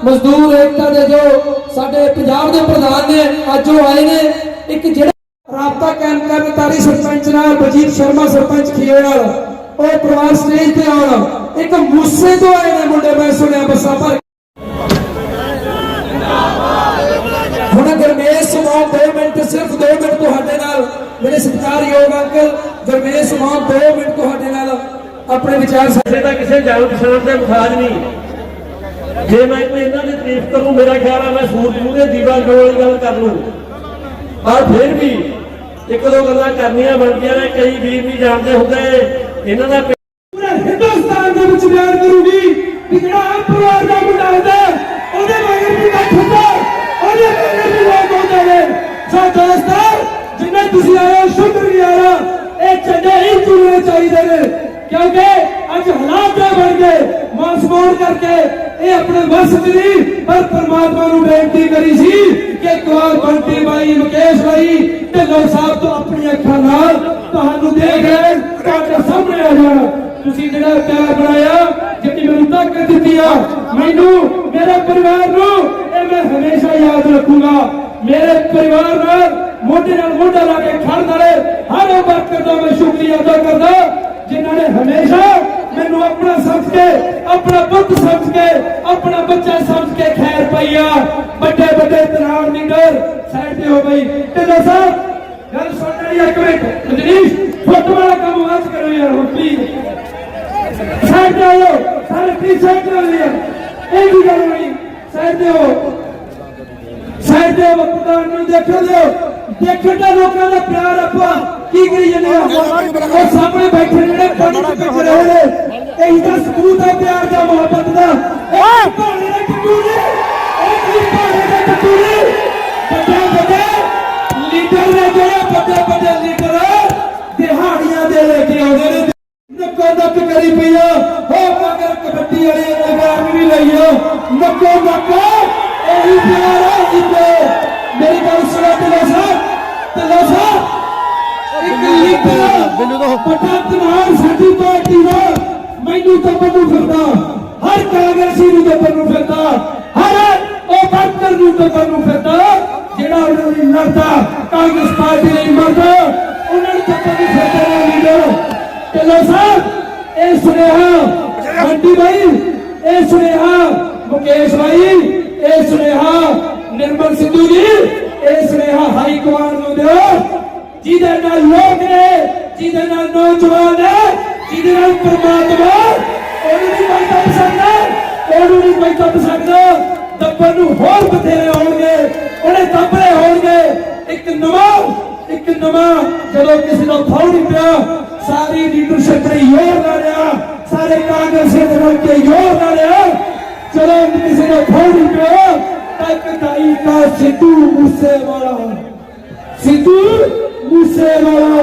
मजदूर एकता के जो साडे पंजाब के प्रधान ने अज वो आए ने एक जिहड़ा राबता कायम करन तारी सरपंच नाल बलजीत शर्मा सरपंच खीरे नाल और परिवार स्टेज पे आउण एक मूसे तो आए ने मुंडे मैं सुनिया बसा भर हुण गरमेश मान 2 मिनट सिर्फ 2 मिनट तुहाडे नाल मेरे सत्कारयोग अंकल गरमेश मान 2 मिनट तुहाडे नाल अपने विचार साडे तां किसी जान पछाण दे मुखाज नहीं जे मैं कोई इन्हां दी तारीफ करूं मेरा ख्याल है मैं सूरज मूहरे दीवा जोड़ गल कर लूं पर फिर भी एक दो गल्लां करनियां बनदियां ने कई वीर नहीं जानते हुंदे इन्हां दा पूरे हिंदुस्तान दे विच बयान करूंगी कि जेड़ा परिवार दा मुंडा हुंदा ओहदे मगर भी इकट्ठ हुंदा ओहदे मगर भी लोग आउंदे ने सो दोस्तों जिन्ने तुसीं आए शुक्रगुज़ार ए झंडे ही चुनने चाहिए ने क्योंकि अज हालात बन गए मासमोड़ करके ये अपने बस च नहीं पर परमात्मा नूं बेनती करी सी कि एक बार बंटी भाई मुकेश भाई ढिल्लों साहब तो अपनी अखां नाल तुहानूं देख रहे तुहाडे सामने आ जाना तुसीं जिहड़ा प्यार बनाया जिहड़ी मैनूं ताकत दित्ती आ मैनूं मेरे परिवार नूं ये मैं हमेशा याद रखूंगा मेरे परिवार नाल मोढे नाल मोढा ला के खड़न वाले हर वर्कर दा मैं शुक्रिया अदा करदा जिन्होंने हमेशा मैनू अपना समझ के अपना पुत समझ के अपना बच्चा समझ के खैर पाई आ बड़े बड़े तनाव लीडर साइड पे हो गई ढिल्लों साहब गल सुनने वाली एक मिनट रजनीश फोटो वाला काम आज करो यार हुण प्लीज साइड पे आओ सारे प्लीज साइड पे आओ यार एक भी गल नहीं साइड पे हो साइड पे प्रधान नूं देखो देखो लोगों का प्यार आपा की करी जने और सामने बैठे जेडे पानी च पिछ रहे ने यही तो सबूत है प्यार दा मोहब्बत दा एक भाणे दे टटूरे एक भाणे दे टटूरे बड़े बड़े लीडर ने जेडे बड़े बड़े लीडर दिहाड़ियां दे लेके आउंदे ने नक्को नक करी पई आ हो मगर कबड्डी वाले अवार्ड भी लईओ नक्को नक यही प्यार है जिंदे मेरी गल सुनो ढिल्लों साहब एक लीडर बड़ा तनाव साडी पार्टी दा मैनू तो बनू फिरदा हर कांग्रेसी नूं तो बनू फिरदा हर ओ वर्कर नूं तो बनू फिरदा जेड़ा उन्हां लई लड़दा कांग्रेस पार्टी लई मरदा उन्हां नूं तो बनू फिरदा लीडर ढिल्लों साहब ए सुनेहा बंटी भाई ए सुनेहा मुकेश भाई ए सुनेहा निर्मल सिद्धू जी ए सुनेहा हाई कमान नूं दिओ जिहदे नाल लोग ने जिहदे नाल नौजवान ने जिहदे नाल परमात्मा ओनू नहीं बैठा सकदा ओनू नहीं बैठा सकदा दब्बर नूं होर बथेरे होणगे ओने दबरे होणगे एक नवां जदों किसी दा फाउल नहीं पिया सारी लीडरशिप ने जोर ला लिया सारे कांग्रेसी दे रल के जोर ला लिया चलो किसी दा फाउल नहीं पिया तक दाई का सिद्धू मूसेवाला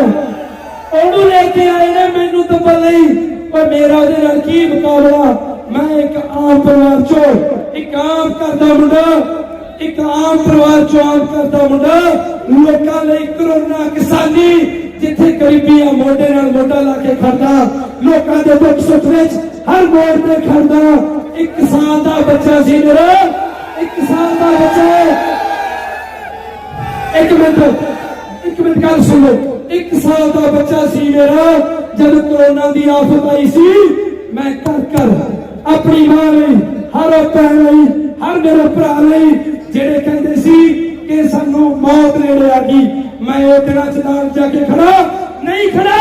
ओनू लेके आए ने मैनू तो पता ही पर मेरा उहदे नाल की मुकाबला मैं एक आम परिवार चो एक आम करदा मुंडा एक आम परिवार चो आम करदा मुंडा लोकां लई कोरोना किसानी जिथे गरीबी आ मोढे नाल मोढा ला के खड़दा लोकां दे दुख सुख विच हर मोड़ ते खड़दा एक किसान दा बच्चा सी मेरा एक किसान दा बच्चा एक मिनट गल सुनो एक साल का बच्चा सी मेरा जब कोरोना की आफत आई सी मैं कर अपनी मां लई हर भैन लई हर मेरे भरा लई जेड़े कहंदे सी कि सानू मौत नेड़े आ गई मैं ओ दिनां च नाल जाके खड़ा नहीं खड़ा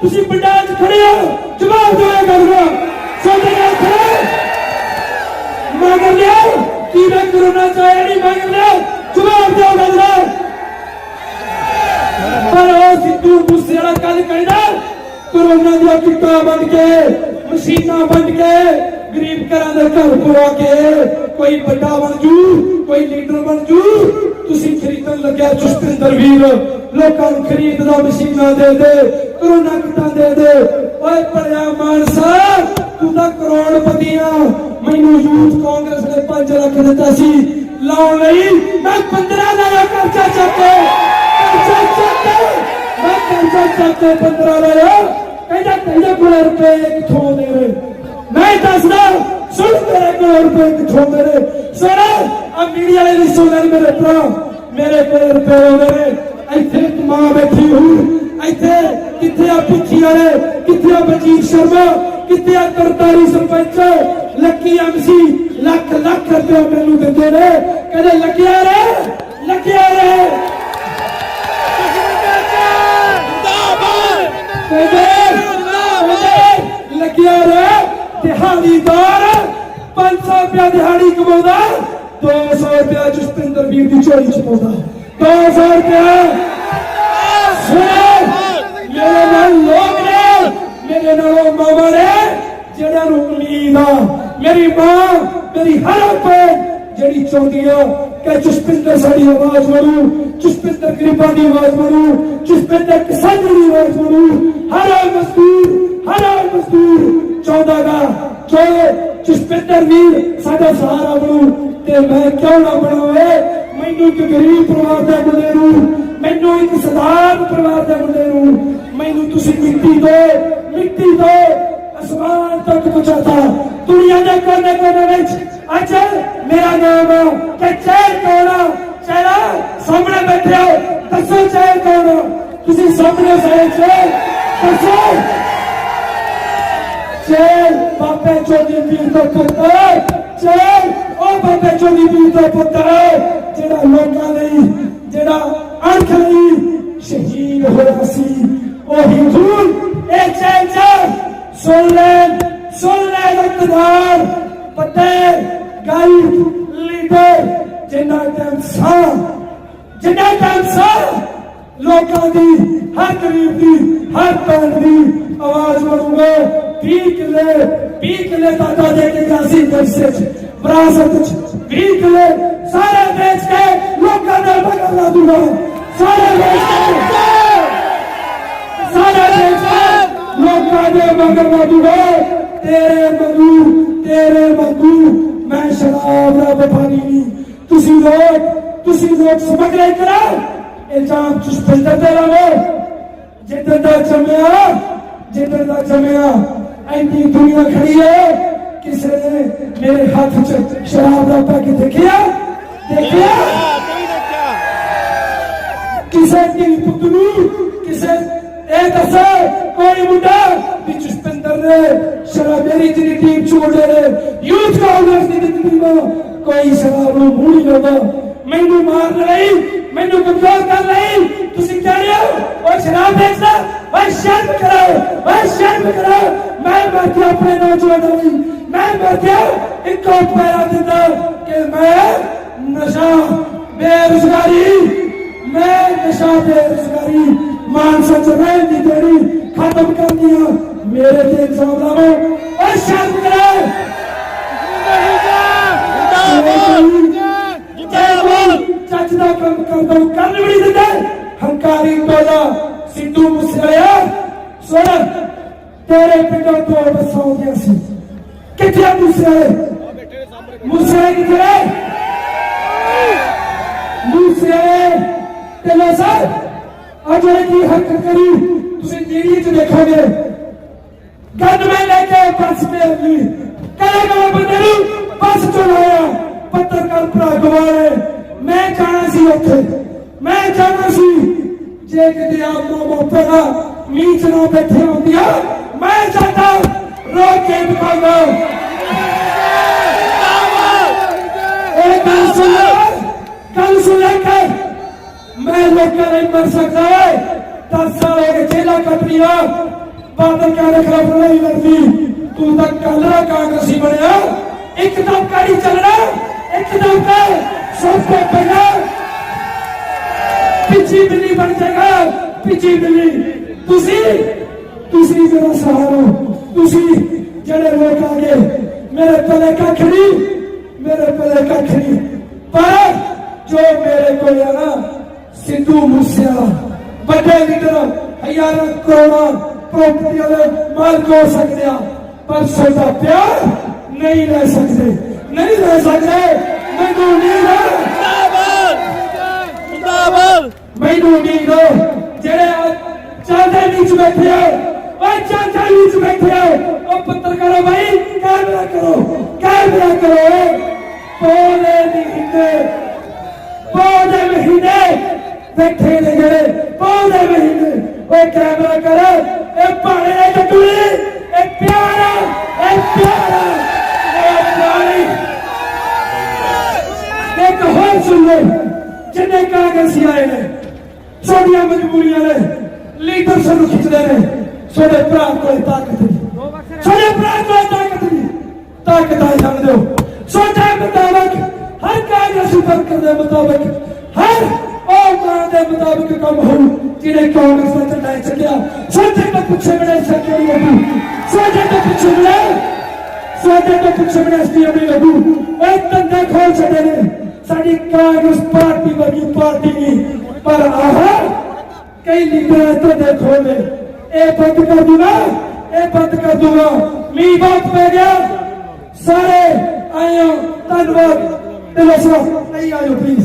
तुसी पंडाल च खड़े हो जवाब दो गल दा साडे नाल खड़े मगर लिया कि मैं कोरोना च आया नहीं मगर लिया जवाब दो गल दा पर सिद्धू मूसेवाला कल कहना कोरोना दिया किट्टा बन के मशीना बन के गरीब घर घर पुआ के कोई बड़ा बन जू कोई लीडर बन जू तुसी खरीदन लग्या जसपिंदर वीर लोकां नूं खरीददा मशीना दे कोरोना किट्टा दे ओए भलिया मानसा तू तां करोड़पतियां मैनू यूथ कांग्रेस ने 5 लाख दित्ता सी लाउण लई मैं 15 लाया खर्चा चक्के मैं खर्चा चक्के 15 लाया कहदा कोले रुपए किथों दे मैं दसदा सुन तेरे कोल रुपए किथों मेरे सुन आ मीडिया वाले नहीं सुन मेरे भरा मेरे कोल रुपए आउंदे ने इत्थे एक मां बैठी हुई इत्थे किथे आ भिखी वाले किथे आ बलजीत शर्मा किथे आ करतारी सरपंच लक्की एमसी लख लख रुपया मैनू दिंदे ने कदे लग्गिया रे लग्गिया रे दिहाड़ीदार 500 रुपया दिहाड़ी कमाਉਂਦਾ 200 रुपया जसपिंदर वीर की झोली च पाਉਂਦਾ 200 रुपया मेरे नाल लोग ने मेरे नालों मामा ने जेड़ा नूं उम्मीद आ मेरी मां मेरी हर भैन जेड़ी चाहती है कि जसपिंदर साडी आवाज बनू जसपिंदर गरीबां दी आवाज बनू जसपिंदर किसानां दी आवाज बनू हर मजदूर चाहता गा जो जसपिंदर वीर साडा सहारा बनू ते मैं क्यों ना बनावे मैनू एक गरीब परिवार दे मुंडे नूं मैनू एक साधारण परिवार दे मुंडे नूं मैनू तुसीं मिट्टी दो आसमान तक पहुंचाता दुनिया के कोने कोने विच अज मेरा नाम है चैन कौन चेहरा सामने बैठे हो दसो चैन कौन तुसीं सामने चैन दसो चैन बाबे चोरी वीर दा पुत्र चैन ओ बाबे चोरी वीर दा पुत्र जेड़ा लोकां लई जेड़ा अणख लई शहीद होया सी ओही धूल ए चैन सुन ले इकतदार पते गाइड लीडर जिन्ना टाइम सा लोकां दी हर गरीब दी हर भैन दी आवाज बनूंगा 20 किले दादा दे के जासी दरसे विरासत 20 किले सारे बेच के लोकां दे मगर ला दूंगा सारे बेच के लोकां दे मगर ला दूंगा तेरे मंगू मैं शराब दा व्यापारी नहीं तुसी लोग समझ रहे करा इल्जाम जसपिंदर ते लाओ जिधर दा जमया ऐनी दुनिया खड़ी है किसी ने मेरे हाथ च शराब दा पैकेट देखिया किसे दी पुतलू किसे ए दस कोई मुंडा भी जसपिंदर ने शराब मेरी जिनी टीम छोड़े ने यूथ कांग्रेस दी टीम कोई शराब नूं मूंह नहीं लाउंदा मैनू मारन लई मैनू कमजोर कर लई तुसीं कह रहे हो और शराब बेचदा ओए शर्म करो मैं मर गया अपने नौजवानों लई मैं मर गया एक पैरा दिंदा कि मैं नशा बेरोजगारी मानसा च रहन दी देनी खत्म कर दिया मेरे ते इल्जाम लाओ और शर्म करो चच दा कम कर दो कर भी नहीं दिंदे हंकारी टोला सिद्धू मूसेवाला सुन तेरे पिंडों दो बसां आउंदियां सी किथे मूसेवाले किथे मूसेवाले ते लोसा आज की हरकत करी तुसीं टीवी च देखोगे गनमैन लेके बस पे अगली करेगा बंदे नूं बस चलाया पत्रकार भरा गवाए मैं जाना सी उत्थे मैं जाना सी जे किते आप मौके ना मींह च ना बैठे होंदिया मैं जाता रोक के दिखाऊंगा कल सुन लेकर मैं लोगों नहीं मर सकता 10 साल हो गए जेला कट लिया बादल क्या खिलाफ लड़ाई लड़ती तू तक कलरा कांग्रेसी बनया एकदम गाड़ी चलना एकदम का सबको पहला पिछी बिल्ली बन जाएगा पिछी बिल्ली तुसी मेरा सहारा तुसी जड़े लोग आगे मेरे पले का खड़ी पर जो मेरे को ना सिद्धू मूसेवाला बड़े लीडर हजारों करोड़ों प्रॉपर्टी वाले मालिक हो सकते पर सोचा प्यार नहीं रह सकते मैनू उम्मीद हो जेड़े चांदे नीच बैठे हो पत्रकारों भाई कैमरा करो पौधे महीने बैठे ने जड़े पौधे महीने वो कैमरा करे ए भाड़े ने टटुली ए प्यारा एक होर सुन लो जिन्हें कांग्रेसी आए ने साडियां मजबूरियां ने लीडर सानू खिंचदे ने साडे भरा कोल ताकत नहीं साडे भरा कोल ताकत आई जान दो साडे मुताबिक हर कांग्रेसी वर्कर दे मुताबिक हर औकात दे मुताबिक काम हो जिन्हें कांग्रेस का झंडा चढ़िया साडे तो पिछे बड़े सके लगू साडे तो पिछे बड़े एसडीएम नहीं लगू ओए धंधे खोल छड़े ने साडी कांग्रेस पार्टी वर्गी पार्टी नहीं पर आह कई लीडर तो देखो ने ए बंद कर दूंगा मी बात पे गया सारे आयो धन्यवाद दिलों नहीं आयो प्लीज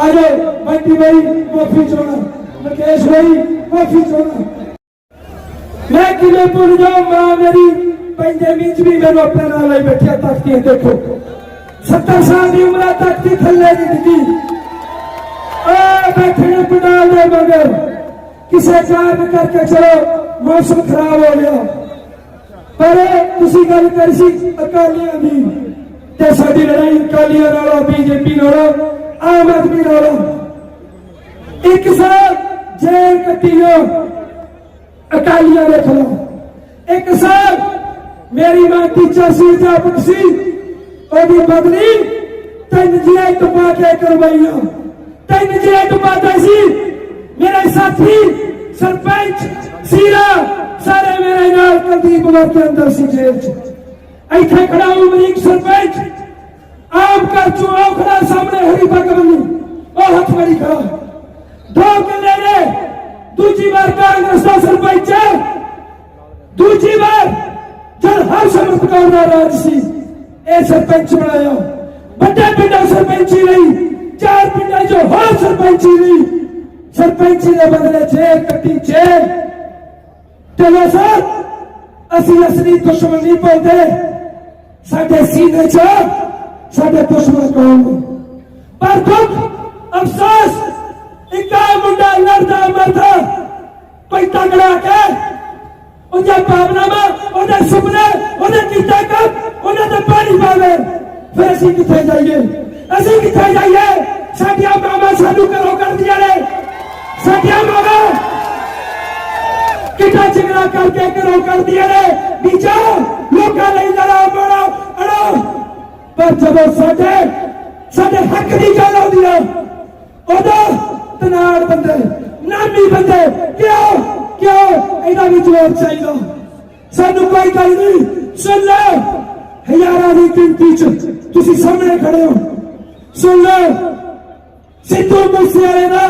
आजो बंटी भाई माफी चाहना मुकेश भाई माफी चाहना मैं किले भूल जाऊं मां मेरी पंजेवीं च भी मेरे अपने नाल आई बैठिया तख्ती देखो 70 साल की उम्र तख्ती थले नहीं दिखी बैठे ने पंडाल दे मगर किसी कारण करके चलो मौसम खराब हो गया पर तुसी गल करी सी अकालियां दी ते साडी लड़ाई अकालियां नाल बीजेपी नाल आम आदमी नाल एक साल जेल कट्टियो अकालियां दे खिलाफ एक साल मेरी मां टीचर सी अध्यापक सी ओदी बदली 3 जिले टपा के करवाइया 3 जिले टपाता सी मेरे साथी सरपंच सीरा सारे मेरे नाल कुलदीप के अंदर सी जेल च इथे खड़ा अमरीक सरपंच आम कर चुनाव खड़ा सामने हरी पग बनी ओ हथ मेरी खड़ा 2 किले ने दूजी बार कांग्रेस का सरपंच दूजी बार जब हर समर्थ कौर का राज सी ए सरपंच बनाया बड़े पिंडा सरपंची रही 4 पिंडा जो होर सरपंची रही सरपंची के बदले जेल कट्टी जेल चलो सर असली असली दुश्मन नहीं बोलते साडे सीने च साडे दुश्मन कौन पर दुख अफसोस एक मुंडा लड़दा मरदा कोई तगड़ा के उनका भावनामा उनके सुपने उन्हें कीता काम उन्हें तो पानी पावे फिर असी किथे जाइए साडियां मामा सानू करो कर दिया ने साडियां मामा किटा झगड़ा करके करो कर दिया ने बीजा लोकां लई लड़ाओ बड़ो अड़ो पर जब साडे हक दी गल आउंदी है ओदा तनाड़ बंदे नामी बंदे क्यों इहदा भी जवाब चाहिए सानू कोई गल नहीं सुन लो हजारां दी गिनती च तुसी सामने खड़े हो सुन लो सिद्धू मूसेवाले दा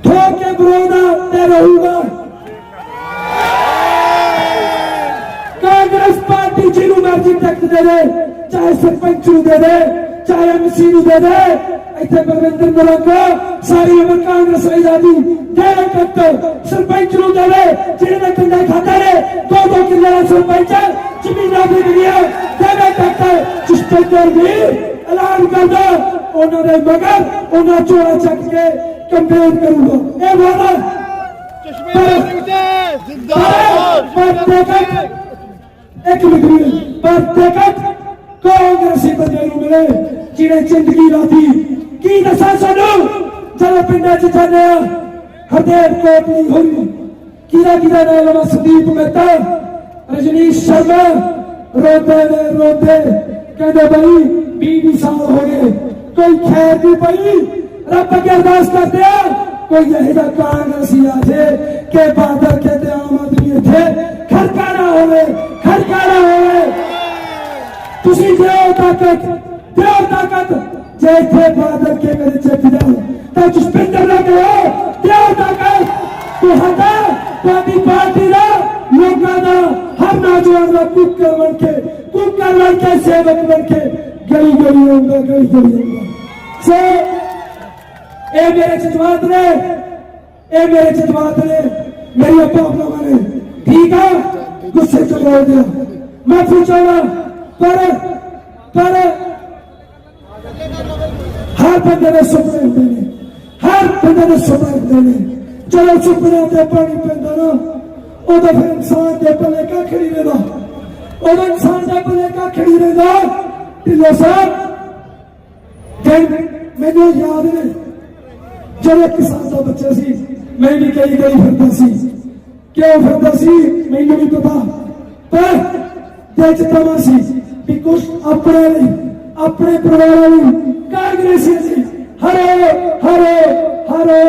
ठोक के विरोध ते रहूगा कांग्रेस पार्टी जिन्नू मर्जी टिकट दे दे चाहे सरपंच नूं दे दे चाहे एमसी नूं दे दे इत्थे बलविंदर मलंगा सारी उम्र कांग्रेस आजादी दे तक सरपंच नूं दे दे जिन्हें पिंडे खाते ने 2-2 किले का सरपंच जमीना भी गया दे तक चिश्ती भी ऐलान कर दो उन्होंने मगर उन्हें चोड़ा चक के कंपेन करूंगा ये वादा एक टिकट कांग्रेसी बंदे मिले जिन्हें जिंदगी लाती की दसा सानू जब पिंडा च जाने हरदेव कोटली हुई किरा नाम लवा संदीप मेहता रजनीश शर्मा रोते कहते भाई 20 साल हो गए कोई खैर नहीं पाई रब अगे अरदास करते कोई यही कांग्रेसी आ जाए के बादल कहते आम आदमी इतने खड़का ना होवे तुसी दियो ताकत जे इतने बादल के मेरे चेप जाओ तो जसपिंदर लगे हो दियो ताकत तू हटा पार्टी दा लोगों दा हर नौजवान का कुकर बन के सेवक बन के गली होगा सो ए मेरे जज्बात ने मेरी अपना ने ठीक है गुस्से च बोल दिया माफी चाहना पर हर बंदे के सुपने होंगे ने, हर बंदे के सुपने होंगे ने। चलो सुपने ते पानी पैंदा ना, उदो फिर इंसान के पल्ले कख नहीं रहिंदा, उदो इंसान के पल्ले कख नहीं रहिंदा। ढिल्लों साहब मैनू याद ने जब किसान का बच्चा सी, मैं भी कई फिरदा सी, क्यों फिरदा सी मैनू नहीं पता, पर दिल च तमा सी भी कुछ अपने लिए, अपने परिवार लिए कांग्रेसी जी हरो हरो हरो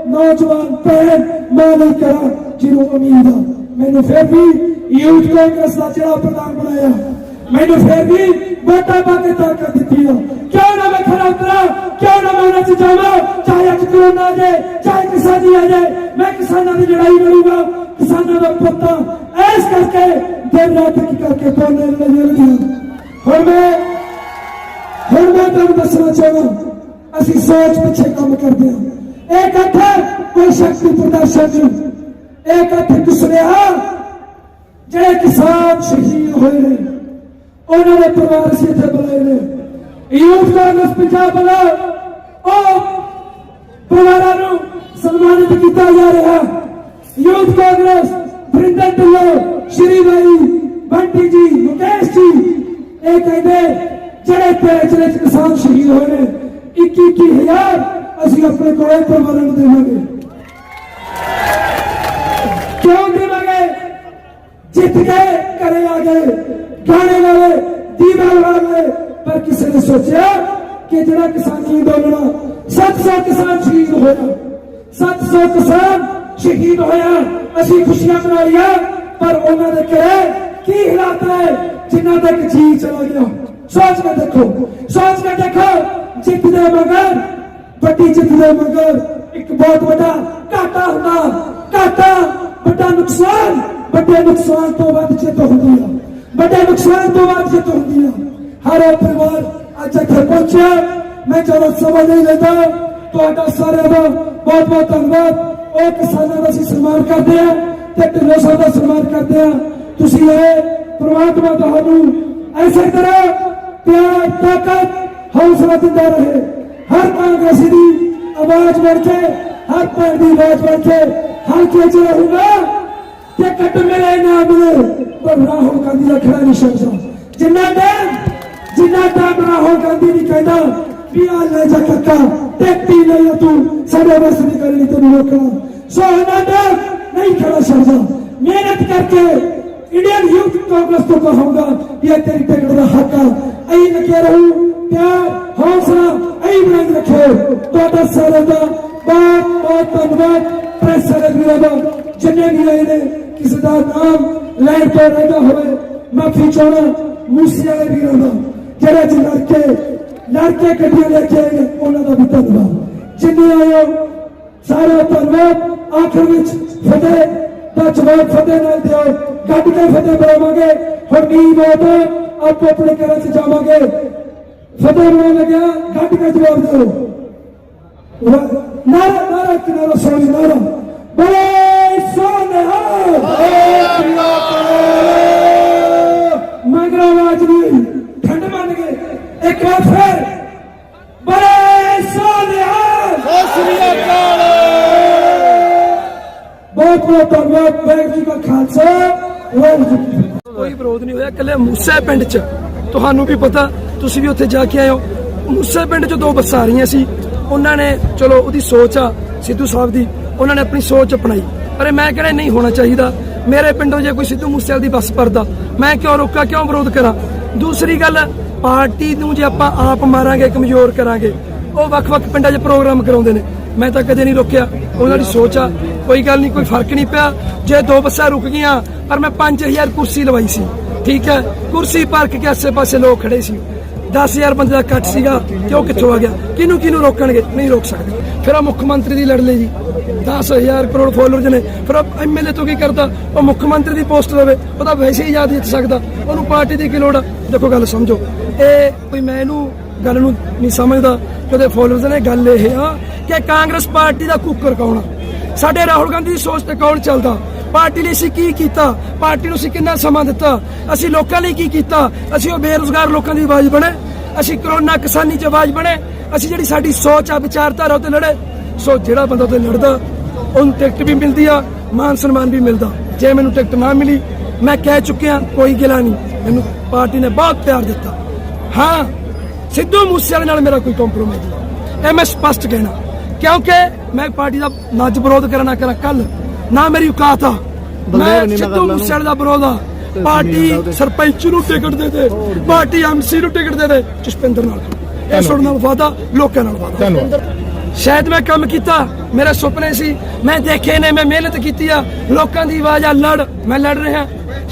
नौजवान भैन मैं नहीं करा जिन्हों उम्मीद आ। मैनू फिर भी यूथ कांग्रेस का जिला प्रधान बनाया, मैनू फिर भी वोटा पाके ताकत दी है। क्यों ना मैं खड़ा उतरा, क्यों ना मैं उन्हें जावा, चाहे अज कोरोना आ जाए, चाहे किसानी आ जाए, मैं किसानों की लड़ाई लड़ूंगा, किसानों का पुत्ता ऐस करके दिन रात की करके बोलने लगे। हुण मैं तुहानू दसना चाहना असी सोच पिछे काम करते हैं। एक हथ कोई शक्ति प्रदर्शन नहीं, एक हथ एक सुनेहा जिहड़े किसान शहीद होए ने उन्होंने परिवार से इत्थे बुलाए ने। यूथ कांग्रेस पंजाब वाला परिवार नूं सन्मानित किया जा रहा। यूथ कांग्रेस वरिंदर ढिल्लों, श्री भाई बंटी जी, मुकेश जी ये कहते जिहड़े पिछले किसान शहीद होए ने 21,000 असीं अपने कोले परिवार नूं देवांगे। क्यों देवांगे? जित गए घरे आ गए, गाने वाले दीवा वाले, पर किसी ने सोचा कि जरा किसानी अंदोलन 700 किसान शहीद होया, 700 किसान शहीद होया, असीं खुशियां मना लिया, पर उन्होंने घरे की हालात है जिन्हों तक जी चला गया। सोच के देखो, सोच के देखो, जित दे मगर बड़ी जित दे मगर एक बहुत बड़ा घाटा होता, घाटा बड़ा नुकसान, बड़े नुकसान तो बाद जित होती है, बड़े नुकसान तो बाद जित होती है। हर परिवार अज इत्थे पहुंचा, मैं ज्यादा समय नहीं लेता, तो सारे का बहुत बहुत धन्यवाद। और किसानों का सम्मान करते हैं, ढिल्लों साहब का सम्मान करते हैं। तुसीं परमात्मा तुहानू ऐसे तरह प्यार, ताकत, हौसला दिंदा रहे। हर कांग्रेसी की आवाज बढ़ के, हर भैन की आवाज बढ़ के हल्के च रहूंगा, टिकट मिले ना मिले, पर राहुल गांधी का खड़ा नहीं सकता। जिन्ना टाइम राहुल गांधी नहीं कहता भी आ ले जा कक्का टिकट ही नहीं तू साढ़े बस नहीं करनी, तेन रोकना सो नहीं खड़ा सकता। मेहनत करके इंडियन यूथ कांग्रेस को कहूंगा ये तेरी टिकट का हक है, अही लगे रहूं, प्यार हौसला अही बनाए रखे। तो सारे का बहुत बहुत धन्यवाद। प्रेस सेक्रेटरी का जिन्हें भी आए ने किसी का नाम लैंड तो रहता हुए माफी चाहना, मूसे वाले वीरों का जरा जी लड़के गड्डियां लेके आए उन्होंने भी धन्यवाद। जिन्हें आयो सारा धन्यवाद। आखिर में फतेह का जवाब फतेह नाल दिओ, गड्ड के फतेह बुलावांगे। हुण नी बहुत आपको अपने घर से जावांगे, फतेह बुला लग्या गड्ड का जवाब दो। नारा नारा किनारा सोनी नारा बोले सोनेहा मगर आवाज नहीं ठंड मान गए। एक बार फिर बोले सोनेहा। बहुत बहुत धन्यवाद। वाहिगुरू जी का खालसा, वाहिगुरू जी की फतेह। कोई विरोध नहीं होया, कले मूसे पिंड च तुहानू भी पता, तुसी भी उत्थे जाके आए हो। मूसे पिंड च 2 बसां आ रही सी, उन्होंने चलो उहदी सोच आ सिद्धू साहब दी, उन्होंने अपनी सोच अपनाई, पर मैं कहना नहीं होना चाहिए। मेरे पिंडों जे कोई सिद्धू मूसेवाले दी बस भरदा मैं क्यों रोका, क्यों विरोध करा। दूसरी गल पार्टी नूं जे आपां आप मारांगे, कमजोर करांगे, वो वख-वख पिंडां 'च प्रोग्राम कराउंदे ने, मैं तो कदे नहीं रोकिया। उन्हां दी सोच आ, कोई गल नहीं, कोई फर्क नहीं पिया। जे 2 बसां रुक गईयां पर मैं 5000 कुर्सी लवाई सी, ठीक है, कुर्सी पार्क के आसे पासे लोग खड़े सी, 10,000 बंदे का कट सीगा, क्यों कित्थों आ गया, किनू किनू रोकणगे, नहीं रोक सकते। फिर मुख्य मंत्री दी लड़ ले जी, 10,000 करोड़ फॉलोअर्स ने, फिर MLA तो की करता, वो मुख्य मंत्री दी पोस्ट लवे, वो वैसे ही याद जित सकता, उन्होंने पार्टी की की लोड़ आ। देखो गल समझो, ये कोई मैं गल नूं नहीं समझदा कि फॉलोअर्स ने गल ये कि कांग्रेस पार्टी का कुकर कौन आ, साडे राहुल गांधी की सोच ते कौन चलदा, पार्टी लिए असीं की कीता, पार्टी नूं असीं किन्ना समा दिता, असीं लोकां लई की कीता, असीं बेरोजगार लोकां दी आवाज़ बने। ਅਸੀਂ ਕਰੋਨਾ ਕਿਸਾਨੀ 'ਚ ਆਵਾਜ਼ ਬਣੇ, ਅਸੀਂ ਜਿਹੜੀ ਸਾਡੀ ਸੋਚ ਆ ਵਿਚਾਰਧਾਰਾ ਉੱਤੇ ਲੜੇ। ਸੋ ਜਿਹੜਾ ਬੰਦਾ ਉੱਤੇ ਲੜਦਾ ਉਹਨੂੰ ਟਿਕਟ ਵੀ ਮਿਲਦੀ ਆ, ਮਾਨ ਸਨਮਾਨ ਵੀ ਮਿਲਦਾ। ਜੇ ਮੈਨੂੰ ਟਿਕਟ ਨਾ ਮਿਲੀ, ਮੈਂ ਕਹਿ ਚੁੱਕਿਆ, ਕੋਈ ਗਿਲਾ ਨਹੀਂ, ਮੈਨੂੰ ਪਾਰਟੀ ਨੇ ਬਹੁਤ ਪਿਆਰ ਦਿੱਤਾ। ਹਾਂ, ਸਿੱਧੂ ਮੂਸੇਵਾਲੇ ਨਾਲ ਮੇਰਾ ਕੋਈ ਕੰਪਰੋਮਾਈਜ਼ ਨਹੀਂ, ਇਹ ਮੈਂ ਸਪਸ਼ਟ ਕਹਿਣਾ, ਕਿਉਂਕਿ ਮੈਂ ਪਾਰਟੀ ਦਾ ਨਾ ਅੱਜ ਵਿਰੋਧ ਕਰਾਂ ਨਾ ਕਰਾਂ ਕੱਲ, ਨਾ ਮੇਰੀ ਔਕਾਤ ਆ। ਮੈਂ ਸਿੱਧੂ ਮੂਸੇਵਾਲੇ ਦਾ ਵਿਰੋਧ ਆ। ਪਾਰਟੀ ਸਰਪੰਚ ਨੂੰ ਟਿਕਟ ਦੇ ਦੇ, ਪਾਰਟੀ ਐਮਸੀ ਨੂੰ ਟਿਕਟ ਦੇ ਦੇ, ਜਸਪਿੰਦਰ ਨਾਲ ਇਹ ਸੁਣਨ ਨਾਲ ਵਾਦਾ, ਲੋਕਾਂ ਨਾਲ ਵਾਦਾ। ਸ਼ਾਇਦ ਮੈਂ ਕੰਮ ਕੀਤਾ, ਮੇਰੇ ਸੁਪਨੇ ਸੀ, ਮੈਂ ਦੇਖੇ ਨੇ, ਮੈਂ ਮਿਹਨਤ ਕੀਤੀ ਆ, ਲੋਕਾਂ ਦੀ ਆਵਾਜ਼ ਆ, ਮੈਂ ਲੜ ਰਿਹਾ।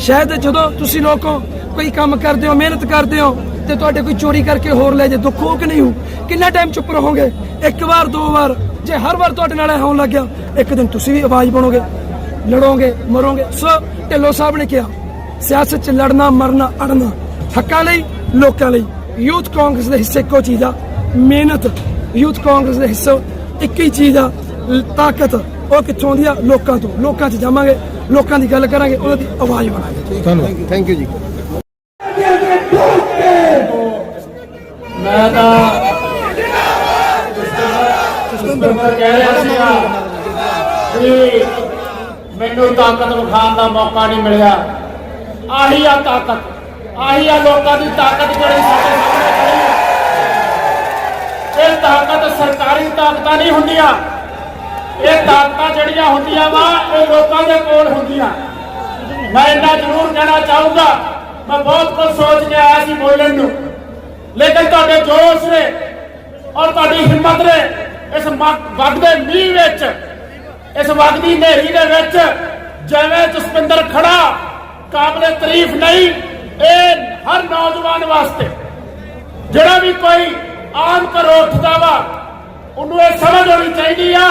ਸ਼ਾਇਦ ਜਦੋਂ ਤੁਸੀਂ ਲੋਕੋ ਕੋਈ ਕੰਮ ਕਰਦੇ ਹੋ, ਮਿਹਨਤ ਕਰਦੇ ਹੋ, ਤੇ ਤੁਹਾਡੇ ਕੋਈ ਚੋਰੀ ਕਰਕੇ ਹੋਰ ਲੈ ਜੇ, ਦੁੱਖ ਹੋ ਕਿ ਨਹੀਂ ਹੋ? ਕਿੰਨਾ ਟਾਈਮ ਚੁੱਪ ਰਹੋਗੇ? ਇੱਕ ਵਾਰ, ਦੋ ਵਾਰ, ਜੇ ਹਰ ਵਾਰ ਤੁਹਾਡੇ ਨਾਲ ਹੋਣ ਲੱਗ ਗਿਆ, ਇੱਕ ਦਿਨ ਤੁਸੀਂ ਵੀ ਆਵਾਜ਼ ਬਣੋਗੇ, ਲੜੋਗੇ, ਮਰੋਗੇ। ਸੋ ਢਿੱਲੋਂ ਸਾਹਿਬ ਨੇ ਕਿਹਾ, ਸਿਆਸਤ 'ਚ ਲੜਨਾ, ਮਰਨਾ, ਅੜਨਾ, ਹੱਕਾਂ ਲਈ, ਲੋਕਾਂ ਲਈ। ਯੂਥ ਕਾਂਗਰਸ ਦੇ ਹਿੱਸੇ ਇੱਕੋ ਚੀਜ਼ ਆ, ਮਿਹਨਤ। ਯੂਥ ਕਾਂਗਰਸ ਦੇ ਹਿੱਸੇ ਇੱਕ ਹੀ ਚੀਜ਼ ਆ, ਤਾਕਤ। ਉਹ ਕਿੱਥੋਂ ਆਉਂਦੀ ਆ? ਲੋਕਾਂ ਤੋਂ। ਲੋਕਾਂ 'ਚ ਜਾਵਾਂਗੇ, ਲੋਕਾਂ ਦੀ ਗੱਲ ਕਰਾਂਗੇ, ਉਹਨਾਂ ਦੀ ਆਵਾਜ਼ ਬਣਾਂਗੇ। ਧੰਨਵਾਦ, ਥੈਂਕ ਯੂ ਜੀ। ਮੈਂ ਤਾਂ ਕਹਿ ਰਿਹਾ ਸੀਗਾ ਕਿ ਮੈਨੂੰ ਤਾਕਤ ਵਿਖਾਉਣ ਦਾ ਮੌਕਾ ਨਹੀਂ ਮਿਲਿਆ। ਆਹੀ ਆ ਤਾਕਤ, ਆਹੀ ਆ ਲੋਕਾਂ ਦੀ ਤਾਕਤ ਜਿਹੜੀ ਸਾਡੇ ਸਾਹਮਣੇ ਖੜੀ ਹੈ। ਇਹ ਤਾਕਤ ਸਰਕਾਰੀ ਤਾਕਤਾਂ ਨਹੀਂ ਹੁੰਦੀਆਂ, ਇਹ ਤਾਕਤਾਂ ਜਿਹੜੀਆਂ ਹੁੰਦੀਆਂ ਵਾ ਇਹ ਲੋਕਾਂ ਦੇ ਕੋਲ ਹੁੰਦੀਆਂ। ਮੈਂ ਇੰਨਾ ਜ਼ਰੂਰ ਕਹਿਣਾ ਚਾਹੂੰਗਾ, ਮੈਂ ਬਹੁਤ ਕੁਝ ਸੋਚ ਕੇ ਆਇਆ ਸੀ ਬੋਲਣ ਨੂੰ, ਲੇਕਿਨ ਤੁਹਾਡੇ ਜੋਸ਼ ਨੇ ਔਰ ਤੁਹਾਡੀ ਹਿੰਮਤ ਨੇ ਇਸ ਵਗਦੇ ਮੀਂਹ ਵਿੱਚ, ਇਸ ਵਗਦੀ ਹਨੇਰੀ ਦੇ ਵਿੱਚ ਜਿਵੇਂ ਜਸਪਿੰਦਰ ਖੜਾ, ਕਾਬਲੇ ਤਾਰੀਫ ਨਹੀਂ। ਇਹ ਹਰ ਨੌਜਵਾਨ ਵਾਸਤੇ, ਜਿਹੜਾ ਵੀ ਕੋਈ ਆਮ ਘਰੋਂ ਉੱਠਦਾ ਵਾ, ਉਹਨੂੰ ਇਹ ਸਮਝ ਹੋਣੀ ਚਾਹੀਦੀ ਆ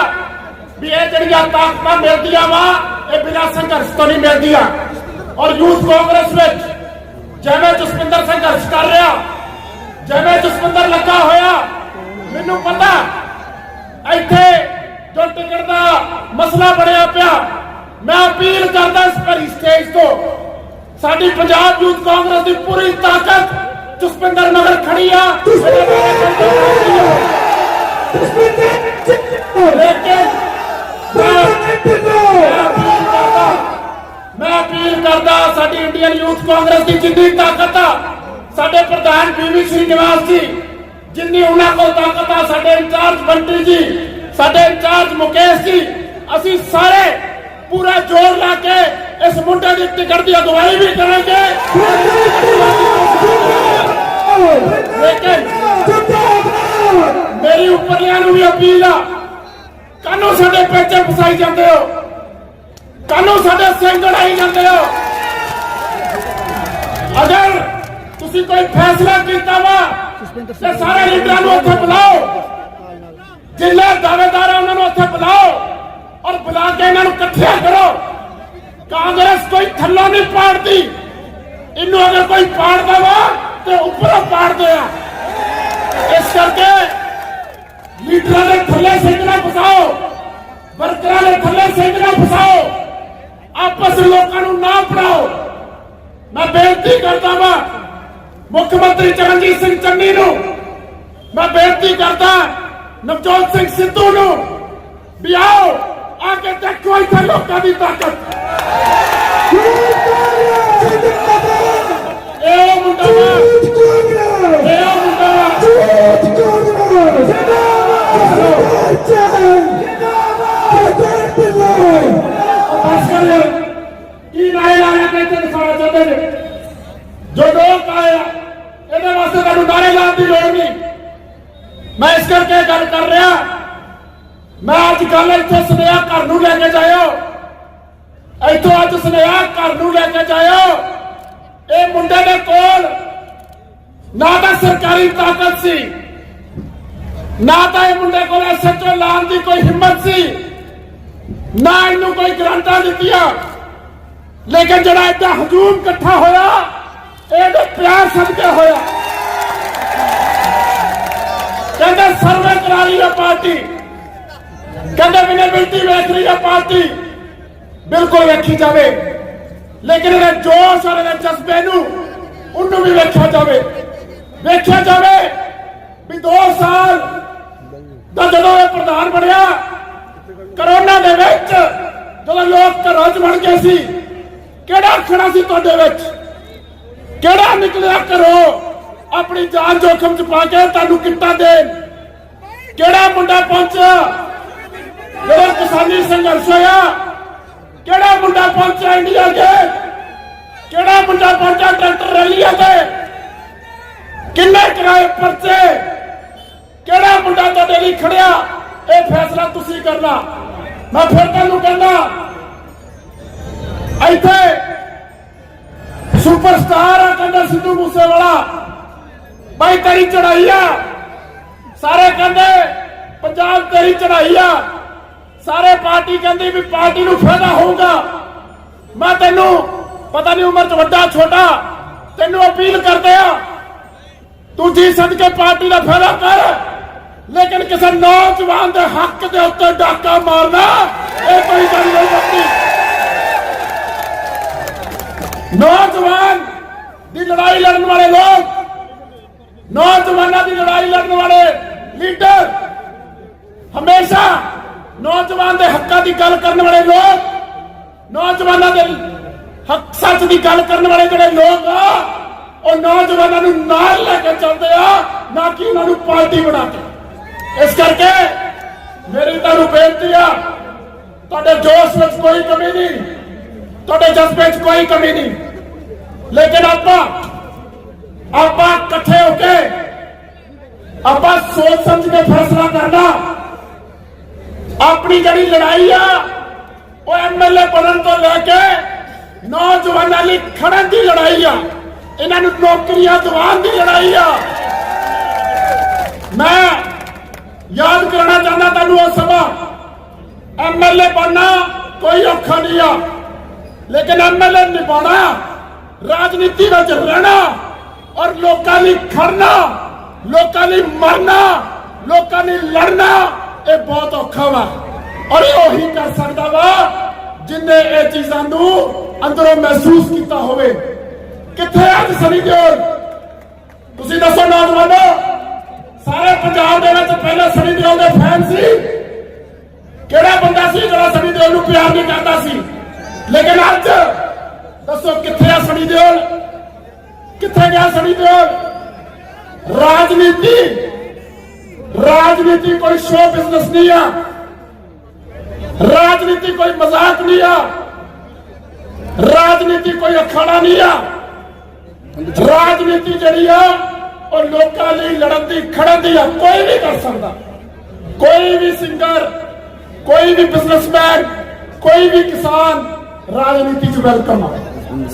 ਵੀ ਇਹ ਜਿਹੜੀਆਂ ਤਾਕਤਾਂ ਮਿਲਦੀਆਂ ਵਾ ਇਹ ਬਿਨਾਂ ਸੰਘਰਸ਼ ਤੋਂ ਨਹੀਂ ਮਿਲਦੀਆਂ। ਔਰ ਯੂਥ ਕਾਂਗਰਸ ਵਿੱਚ ਜਿਵੇਂ ਜਸਪਿੰਦਰ ਸੰਘਰਸ਼ ਕਰ ਰਿਹਾ, ਜਿਵੇਂ ਜਸਪਿੰਦਰ ਲੱਗਾ ਹੋਇਆ, ਮੈਨੂੰ ਪਤਾ ਇੱਥੇ ਜੋ ਟਿਕਟ ਦਾ ਮਸਲਾ ਬਣਿਆ ਪਿਆ, ਮੈਂ ਅਪੀਲ ਕਰਦਾ ਇਸ ਭਰੀ ਸਟੇਜ ਤੋਂ, ਸਾਡੀ ਪੰਜਾਬ ਯੂਥ ਕਾਂਗਰਸ ਦੀ ਪੂਰੀ ਤਾਕਤ ਜਸਪਿੰਦਰ ਨਗਰ ਖੜੀ ਆ। ਲੇਕਿਨ ਮੈਂ ਅਪੀਲ ਕਰਦਾ ਸਾਡੀ ਇੰਡੀਅਨ ਯੂਥ ਕਾਂਗਰਸ ਦੀ ਜਿੰਨੀ ਤਾਕਤ ਆ, ਸਾਡੇ ਪ੍ਰਧਾਨ ਬੀਵੀ ਸ਼੍ਰੀਨਿਵਾਸ ਜੀ ਜਿੰਨੀ ਉਹਨਾਂ ਕੋਲ ਤਾਕਤ ਆ, ਸਾਡੇ ਇੰਚਾਰਜ ਬੰਟੀ ਜੀ, ਸਾਡੇ ਇੰਚਾਰਜ ਮੁਕੇਸ਼ ਜੀ, ਅਸੀਂ ਸਾਰੇ ਪੂਰਾ ਜ਼ੋਰ ਲਾ ਕੇ ਇਸ ਮੁੰਡੇ ਦੀ ਟਿਕਟ ਦੀ ਅਗਵਾਈ ਵੀ ਕਰਾਂਗੇ। ਲੇਕਿਨ ਮੇਰੀ ਉੱਪਰਲਿਆਂ ਨੂੰ ਵੀ ਅਪੀਲ ਆ, ਕਾਹਨੂੰ ਸਾਡੇ ਪੇਚੇ ਫਸਾਈ ਜਾਂਦੇ ਹੋ, ਕਾਹਨੂੰ ਸਾਡੇ ਸਿੰਘ ਲੜਾਈ ਜਾਂਦੇ ਹੋ? ਅਗਰ ਤੁਸੀਂ ਕੋਈ ਫੈਸਲਾ ਕੀਤਾ ਵਾ ਤੇ ਸਾਰੇ ਲੀਡਰਾਂ ਨੂੰ ਉੱਥੇ ਬੁਲਾਓ, ਜਿੰਨੇ ਦਾਅਵੇਦਾਰ ਆ ਉਹਨਾਂ ਨੂੰ ਉੱਥੇ ਬੁਲਾਓ ਔਰ ਬੁਲਾ ਕੇ ਇਹਨਾਂ ਨੂੰ ਇਕੱਠਿਆ ਕਰੋ। ਕਾਂਗਰਸ ਕੋਈ ਥੱਲੋਂ ਨਹੀਂ ਪਾੜਦੀ, ਇਹਨੂੰ ਅਗਰ ਕੋਈ ਪਾੜਦਾ ਵਾ ਤੇ ਉੱਪਰੋਂ ਪਾੜਦੇ ਆ। ਇਸ ਕਰਕੇ ਲੀਡਰਾਂ ਦੇ ਥੱਲੇ ਸਿੰਘ ਨਾ ਫਸਾਓ, ਵਰਕਰਾਂ ਦੇ ਥੱਲੇ ਸਿੰਘ ਨਾ ਫਸਾਓ, ਆਪਸ ਲੋਕਾਂ ਨੂੰ ਨਾ ਪੜਾਓ। ਮੈਂ ਬੇਨਤੀ ਕਰਦਾ ਵਾਂ ਮੁੱਖ ਮੰਤਰੀ ਚਰਨਜੀਤ ਸਿੰਘ ਚੰਨੀ ਨੂੰ, ਮੈਂ ਬੇਨਤੀ ਕਰਦਾ ਨਵਜੋਤ ਸਿੰਘ ਸਿੱਧੂ ਨੂੰ ਵੀ ਆਓ ਆ ਕੇ ਦੇਖੋ ਇੱਥੇ ਲੋਕਾਂ ਦੀ ਤਾਕਤ। ਇਹ ਮੁੰਡਾ ਕੀ ਨਾਰੇ ਲਾਇਆ ਕਿ ਇੱਥੇ ਦਿਖਾਉਣਾ ਚਾਹੁੰਦੇ ਨੇ? ਜੋ ਲੋਕ ਆਏ ਇਹਦੇ ਵਾਸਤੇ ਤੁਹਾਨੂੰ ਨਾਰੇ ਲਾਉਣ ਦੀ ਲੋੜ ਨਹੀਂ। ਮੈਂ ਇਸ ਕਰਕੇ ਗੱਲ ਕਰ ਰਿਹਾ, ਮੈਂ ਅੱਜ ਕੱਲ ਇੱਥੇ ਸੁਨੇਹਾ ਘਰ ਨੂੰ ਲੈ ਕੇ ਜਾਇਓ, ਇੱਥੋਂ ਅੱਜ ਸੁਨੇਹਾ ਘਰ ਨੂੰ ਲੈ ਕੇ ਜਾਇਓ। ਇਹ ਮੁੰਡੇ ਦੇ ਕੋਲ ਨਾ ਤਾਂ ਸਰਕਾਰੀ ਤਾਕਤ ਸੀ, ਨਾ ਤਾਂ ਇਹ ਮੁੰਡੇ ਕੋਲ ਐਸਐਚਓ ਲਾਉਣ ਦੀ ਕੋਈ ਹਿੰਮਤ ਸੀ, ਨਾ ਇਹਨੂੰ ਕੋਈ ਗਰੰਟਾਂ ਦਿੱਤੀਆਂ। ਲੇਕਿਨ ਜਿਹੜਾ ਇੱਦਾਂ ਹਜੂਮ ਇਕੱਠਾ ਹੋਇਆ ਇਹਦੇ ਪਿਆਰ ਸਦਕੇ ਹੋਇਆ। ਕਹਿੰਦੇ ਸਰਵੇ ਕਰਾ ਰਹੀ ਹੈ ਪਾਰਟੀ, ਕਹਿੰਦੇ ਵਿਨੇਬਿਲਟੀ ਵੇਖ ਰਹੀ ਹੈ ਪਾਰਟੀ, ਬਿਲਕੁਲ ਵੇਖੀ ਜਾਵੇ, ਲੇਕਿਨ ਇਹਦੇ ਜੋਸ਼ ਔਰ ਇਹਦੇ ਜਜ਼ਬੇ ਨੂੰ ਉਹਨੂੰ ਵੀ ਵੇਖਿਆ ਜਾਵੇ। ਵੇਖਿਆ ਜਾਵੇ ਵੀ 2 ਸਾਲ ਦਾ ਜਦੋਂ ਇਹ ਪ੍ਰਧਾਨ ਬਣਿਆ, ਕਰੋਨਾ ਦੇ ਵਿੱਚ ਜਦੋਂ ਲੋਕ ਘਰਾਂ 'ਚ ਵੜ ਗਏ ਸੀ, ਕਿਹੜਾ ਖੜਾ ਸੀ ਤੁਹਾਡੇ ਵਿੱਚ? ਕਿਹੜਾ ਨਿਕਲਿਆ ਘਰੋਂ ਆਪਣੀ ਜਾਨ ਜੋਖਮ 'ਚ ਪਾ ਕੇ ਤੁਹਾਨੂੰ ਕਿੱਟਾਂ ਦੇਣ? ਕਿਹੜਾ ਮੁੰਡਾ ਪਹੁੰਚਿਆ ਜਦੋਂ ਕਿਸਾਨੀ ਸੰਘਰਸ਼ ਹੋਇਆ? ਕਿਹੜਾ ਮੁੰਡਾ ਪਹੁੰਚਿਆ ਇੰਡੀਆ ਗੇਟ? ਕਿਹੜਾ ਮੁੰਡਾ ਪਹੁੰਚਿਆ ਟਰੈਕਟਰ ਰੈਲੀਆਂ ਤੇ? ਕਿੰਨੇ ਕਿਰਾਏ ਪਰਚੇ? ਕਿਹੜਾ ਮੁੰਡਾ ਤੁਹਾਡੇ ਲਈ ਖੜਿਆ? ਇਹ ਫੈਸਲਾ ਤੁਸੀਂ ਕਰਨਾ। ਮੈਂ ਫਿਰ ਤੁਹਾਨੂੰ ਕਹਿੰਦਾ, ਇੱਥੇ ਸੁਪਰਸਟਾਰ ਆ ਕਹਿੰਦਾ ਸਿੱਧੂ ਮੂਸੇਵਾਲਾ, ਭਾਈ ਤੇਰੀ ਚੜਾਈ ਆ। ਸਾਰੇ ਕਹਿੰਦੇ ਪੰਜਾਬ ਤੇਰੀ ਚੜਾਈ ਆ। ਸਾਰੇ ਪਾਰਟੀ ਕਹਿੰਦੀ ਵੀ ਪਾਰਟੀ ਨੂੰ ਫਾਇਦਾ ਹੋਊਗਾ। ਮੈਂ ਤੈਨੂੰ ਪਤਾ ਨਹੀਂ ਉਮਰ 'ਚ ਵੱਡਾ ਛੋਟਾ, ਤੈਨੂੰ ਅਪੀਲ ਕਰਦੇ ਆ, ਤੂੰ ਜੀ ਸਦਕੇ ਪਾਰਟੀ ਦਾ ਫਾਇਦਾ ਕਰ, ਲੇਕਿਨ ਕਿਸੇ ਨੌਜਵਾਨ ਦੇ ਹੱਕ ਦੇ ਉੱਤੇ ਡਾਕਾ ਮਾਰਨਾ ਇਹ ਕੋਈ ਗੱਲ ਨਹੀਂ ਬਣਦੀ। ਨੌਜਵਾਨ ਦੀ ਲੜਾਈ ਲੜਨ ਵਾਲੇ ਲੋਕ, ਨੌਜਵਾਨਾਂ ਦੀ ਲੜਾਈ ਲੜਨ ਵਾਲੇ ਲੀਡਰ, ਹਮੇਸ਼ਾ ਨੌਜਵਾਨ ਦੇ ਹੱਕਾਂ ਦੀ ਗੱਲ ਕਰਨ ਵਾਲੇ ਲੋਕ, ਨੌਜਵਾਨਾਂ ਦੇ ਹੱਕ ਸੱਚ ਦੀ ਗੱਲ ਕਰਨ ਵਾਲੇ ਜਿਹੜੇ ਲੋਕ ਆ, ਉਹ ਨੌਜਵਾਨਾਂ ਨੂੰ ਨਾਲ ਲੈ ਕੇ ਚੱਲਦੇ ਆ, ਨਾ ਕਿ ਉਹਨਾਂ ਨੂੰ ਪਾਰਟੀ ਬਣਾ ਕੇ। ਇਸ ਕਰਕੇ ਮੇਰੀ ਤੁਹਾਨੂੰ ਬੇਨਤੀ ਆ, ਤੁਹਾਡੇ ਜੋਸ਼ ਵਿੱਚ ਕੋਈ ਕਮੀ ਨਹੀਂ, ਤੁਹਾਡੇ ਜਜ਼ਬੇ 'ਚ ਕੋਈ ਕਮੀ ਨਹੀਂ, ਲੇਕਿਨ ਆਪਾਂ ਇਕੱਠੇ ਹੋ ਕੇ ਆਪਾਂ ਸੋਚ ਸਮਝ ਕੇ ਫੈਸਲਾ ਕਰਨਾ। ਆਪਣੀ ਜਿਹੜੀ ਲੜਾਈ ਆ ਉਹ ਐਮਐਲਏ ਬਣਨ ਤੋਂ ਲੈ ਕੇ ਨੌਜਵਾਨਾਂ ਲਈ ਖੜਨ ਦੀ ਲੜਾਈ ਆ, ਇਹਨਾਂ ਨੂੰ ਨੌਕਰੀਆਂ ਦਿਵਾਉਣ ਦੀ ਲੜਾਈ ਆ। ਮੈਂ ਯਾਦ ਕਰਾਉਣਾ ਚਾਹੁੰਦਾ ਤੁਹਾਨੂੰ ਉਹ ਸਮਾਂ, ਐਮਐਲਏ ਬਣਨਾ ਕੋਈ ਔਖਾ ਨਹੀਂ ਆ, ਲੇਕਿਨ ਐਮਐਲਏ ਨਿਭਾਉਣਾ, ਰਾਜਨੀਤੀ ਵਿੱਚ ਰਹਿਣਾ ਔਰ ਲੋਕਾਂ ਲਈ ਖੜਨਾ, ਲੋਕਾਂ ਲਈ ਮਰਨਾ, ਲੋਕਾਂ ਲਈ ਲੜਨਾ, ਇਹ ਬਹੁਤ ਔਖਾ ਵਾ। ਔਰ ਇਹ ਉਹੀ ਕਰ ਸਕਦਾ ਵਾ ਜਿੰਨੇ ਇਹ ਚੀਜ਼ਾਂ ਨੂੰ ਅੰਦਰੋਂ ਮਹਿਸੂਸ ਕੀਤਾ ਹੋਵੇ। ਕਿੱਥੇ ਅੱਜ ਸਨੀ ਦਿਓਲ? ਤੁਸੀਂ ਦੱਸੋ ਨੌਜਵਾਨੋ, ਸਾਰੇ ਪੰਜਾਬ ਦੇ ਵਿੱਚ ਪਹਿਲਾਂ ਸਨੀ ਦਿਓਲ ਦੇ ਫੈਨ ਸੀ। ਕਿਹੜਾ ਬੰਦਾ ਸੀ ਜਿਹੜਾ ਸਨੀ ਦਿਓਲ ਨੂੰ ਪਿਆਰ ਨਹੀਂ ਕਰਦਾ ਸੀ? ਲੇਕਿਨ ਅੱਜ ਦੱਸੋ ਕਿੱਥੇ ਆ ਸਨੀ ਦਿਓਲ? ਕਿੱਥੇ ਗਿਆ ਸਨੀ ਦਿਓਲ? ਰਾਜਨੀਤੀ ਕੋਈ ਸ਼ੋ ਬਿਜ਼ਨਸ ਨਹੀਂ ਆ, ਰਾਜਨੀਤੀ ਕੋਈ ਮਜ਼ਾਕ ਨਹੀਂ ਆ, ਰਾਜਨੀਤੀ ਕੋਈ ਅਖਾੜਾ ਨਹੀਂ ਆ। ਰਾਜਨੀਤੀ ਜਿਹੜੀ ਆ ਉਹ ਲੋਕਾਂ ਲਈ ਲੜਨ ਦੀ, ਖੜਨ ਦੀ ਆ। ਕੋਈ ਵੀ ਕਰ ਸਕਦਾ, ਕੋਈ ਵੀ ਸਿੰਗਰ, ਕੋਈ ਵੀ ਬਿਜ਼ਨਸਮੈਨ, ਕੋਈ ਵੀ ਕਿਸਾਨ ਰਾਜਨੀਤੀ 'ਚ ਵੈਲਕਮ ਆ।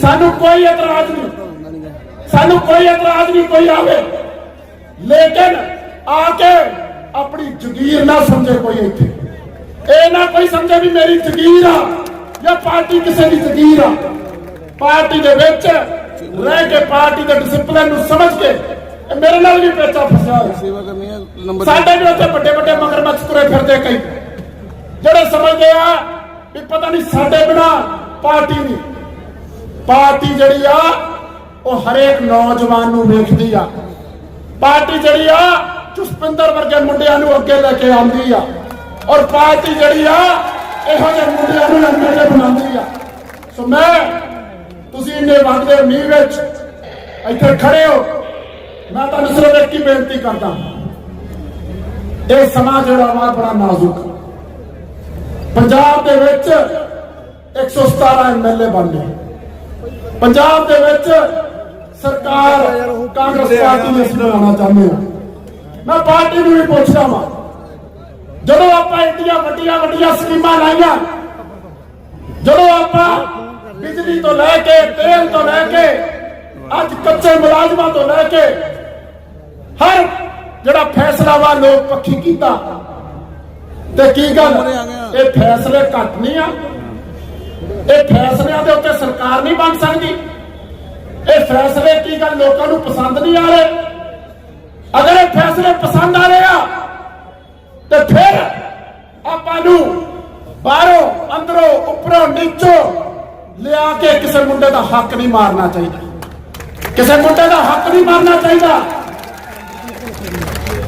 ਸਾਨੂੰ ਕੋਈ ਇਤਰਾਜ਼ ਨਹੀਂ, ਸਾਨੂੰ ਕੋਈ ਇਤਰਾਜ਼ ਨਹੀਂ ਕੋਈ ਆਵੇ, ਲੇਕਿਨ ਆ ਕੇ ਆਪਣੀ ਜ਼ਗੀਰ ਨਾ ਸਮਝੇ ਕੋਈ। ਇੱਥੇ ਇਹ ਨਾ ਕੋਈ ਸਮਝੇ ਵੀ ਮੇਰੀ ਜ਼ਗੀਰ ਆ ਜਾਂ ਪਾਰਟੀ ਕਿਸੇ ਦੀ ਜ਼ਗੀਰ ਆ। ਪਾਰਟੀ ਦੇ ਵਿੱਚ ਰਹਿ ਕੇ, ਪਾਰਟੀ ਦੇ ਡਿਸਪਲਿਨ ਨੂੰ ਸਮਝ ਕੇ, ਮੇਰੇ ਨਾਲ ਵੀ ਪੇਚਾ ਫਸਿਆ ਹੋਇਆ। ਸਾਡੇ ਵੀ ਉੱਥੇ ਵੱਡੇ ਵੱਡੇ ਮਗਰਮੱਛ ਤੁਰੇ ਫਿਰਦੇ ਕਈ, ਜਿਹੜੇ ਸਮਝਦੇ ਆ ਵੀ ਪਤਾ ਨਹੀਂ ਸਾਡੇ ਬਿਨਾ ਪਾਰਟੀ ਨਹੀਂ। ਪਾਰਟੀ ਜਿਹੜੀ ਆ ਉਹ ਹਰੇਕ ਨੌਜਵਾਨ ਨੂੰ ਵੇਖਦੀ ਆ। ਪਾਰਟੀ ਜਿਹੜੀ ਆ ਜਸਪਿੰਦਰ ਵਰਗੇ ਮੁੰਡਿਆਂ ਨੂੰ ਅੱਗੇ ਲੈ ਕੇ ਆਉਂਦੀ ਆ, ਔਰ ਪਾਰਟੀ ਜਿਹੜੀ ਆ ਇਹੋ ਜਿਹੇ ਮੁੰਡਿਆਂ ਨੂੰ ਐਮਐਲਏ ਬਣਾਉਂਦੀ ਆ। ਸੋ ਤੁਸੀਂ ਇੰਨੇ ਵਗਦੇ ਮੀਂਹ ਵਿੱਚ ਇੱਥੇ ਖੜੇ ਹੋ, ਮੈਂ ਤੁਹਾਨੂੰ ਸਿਰਫ ਇੱਕ ਹੀ ਬੇਨਤੀ ਕਰਦਾ, ਇਹ ਸਮਾਂ ਜਿਹੜਾ ਵਾ ਬੜਾ ਨਾਜ਼ੁਕ। ਪੰਜਾਬ ਦੇ ਵਿੱਚ 117 ਐਮਐਲਏ ਬਣ ਗਏ। ਪੰਜਾਬ ਦੇ ਵਿੱਚ ਸਰਕਾਰ ਕਾਂਗਰਸ ਪਾਰਟੀ ਨੂੰ ਬਣਾਉਣਾ ਚਾਹੁੰਦੇ ਹੋ। ਮੈਂ ਪਾਰਟੀ ਨੂੰ ਵੀ ਪੁੱਛਦਾ ਵਾਂ, ਜਦੋਂ ਆਪਾਂ ਇੰਡੀਆਂ ਵੱਡੀਆਂ ਸਕੀਮਾਂ ਲਾਈਆਂ, ਜਦੋਂ ਆਪਾਂ ਬਿਜਲੀ ਤੋਂ ਲੈ ਕੇ, ਤੇਲ ਤੋਂ ਲੈ ਕੇ, ਅੱਜ ਕੱਚੇ ਮੁਲਾਜ਼ਮਾਂ ਤੋਂ ਲੈ ਕੇ ਹਰ ਜਿਹੜਾ ਫੈਸਲਾ ਵਾ ਲੋਕ ਪੱਖੀ ਕੀਤਾ, ਤੇ ਕੀ ਗੱਲ ਇਹ ਫੈਸਲੇ ਘੱਟ ਨਹੀਂ ਆ? ਇਹ ਫੈਸਲਿਆਂ ਦੇ ਉੱਤੇ ਸਰਕਾਰ ਨਹੀਂ ਬਣ ਸਕਦੀ? ਇਹ ਫੈਸਲੇ ਕੀ ਗੱਲ ਲੋਕਾਂ ਨੂੰ ਪਸੰਦ ਨਹੀਂ ਆ ਰਹੇ? ਅਗਰ ਇਹ ਫੈਸਲੇ ਪਸੰਦ ਆ ਰਹੇ ਆ ਤੇ ਫਿਰ ਆਪਾਂ ਨੂੰ ਬਾਹਰੋਂ, ਅੰਦਰੋਂ, ਉੱਪਰੋਂ, ਨੀਚੋਂ ਲਿਆ ਕੇ ਕਿਸੇ ਮੁੰਡੇ ਦਾ ਹੱਕ ਨਹੀਂ ਮਾਰਨਾ ਚਾਹੀਦਾ। ਕਿਸੇ ਮੁੰਡੇ ਦਾ ਹੱਕ ਨਹੀਂ ਮਾਰਨਾ ਚਾਹੀਦਾ।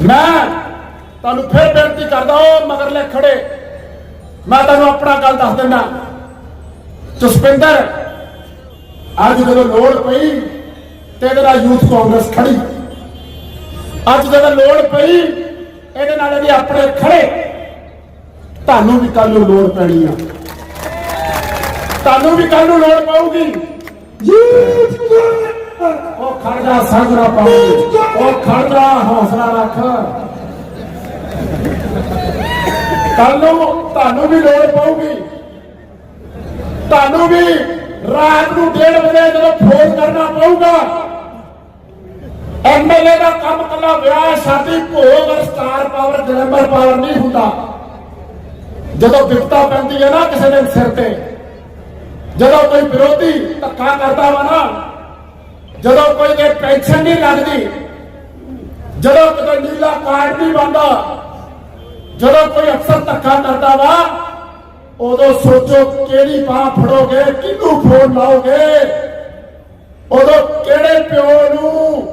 मैं ਤੁਹਾਨੂੰ ਫਿਰ ਬੇਨਤੀ ਕਰਦਾ ਉਹ ਮਗਰਲੇ ਖੜੇ ਮੈਂ ਤੁਹਾਨੂੰ ਆਪਣਾ ਗੱਲ ਦੱਸ ਦਿੰਦਾ ਜਸਪਿੰਦਰ ਅੱਜ ਜਦੋਂ ਲੋੜ ਪਈ ਤੇ ਇਹਦੇ ਨਾਲ ਯੂਥ ਕਾਂਗਰਸ ਖੜੀ ਅੱਜ ਜਦੋਂ ਲੋੜ ਪਈ ਇਹਦੇ ਨਾਲ ਇਹਦੇ ਆਪਣੇ ਖੜੇ ਤੁਹਾਨੂੰ ਵੀ ਕੱਲ ਨੂੰ ਲੋੜ ਪੈਣੀ ਆ ਤੁਹਾਨੂੰ ਵੀ ਕੱਲ ਨੂੰ ਲੋੜ ਪਊਗੀ ਉਹ ਖੜਦਾ ਸਾਜਰਾ ਪਾਉਂਦੀ ਉਹ ਖੜਦਾ ਹੌਸਲਾ ਰੱਖ ਕੱਲ ਨੂੰ ਤੁਹਾਨੂੰ ਵੀ ਲੋੜ ਪਊਗੀ ਤੁਹਾਨੂੰ ਵੀ ਰਾਤ ਨੂੰ 1:30 ਵਜੇ ਜਦੋਂ ਫੋਨ ਕਰਨਾ ਪਊਗਾ ਐਮਐਲਏ ਦਾ ਕੰਮ ਕੱਲਾ ਵਿਆਹ ਸ਼ਾਦੀ ਭੋਗ ਔਰ ਸਟਾਰ ਪਾਵਰ ਗਲੈਮਰ ਪਾਵਰ ਨਹੀਂ ਹੁੰਦਾ ਜਦੋਂ ਵਿਪਤਾ ਪੈਂਦੀ ਹੈ ਨਾ ਕਿਸੇ ਦੇ ਸਿਰ ਤੇ ਜਦੋਂ ਕੋਈ ਵਿਰੋਧੀ ਧੱਕਾ ਕਰਦਾ ਵਾ ਨਾ ਜਦੋਂ ਕੋਈ ਦੇ ਪੈਨਸ਼ਨ ਨਹੀਂ ਲੱਗਦੀ ਜਦੋਂ ਕੋਈ ਨੀਲਾ ਕਾਰਡ ਨਹੀਂ ਬਣਦਾ ਜਦੋਂ ਕੋਈ ਅਫਸਰ ਧੱਕਾ ਕਰਦਾ ਵਾ ਉਦੋਂ ਸੋਚੋ ਕਿਹੜੀ ਬਾਹ ਫੜੋਗੇ ਕਿਹਨੂੰ ਫੋਨ ਲਾਓਗੇ ਉਦੋਂ ਕਿਹੜੇ ਪਿਓ ਨੂੰ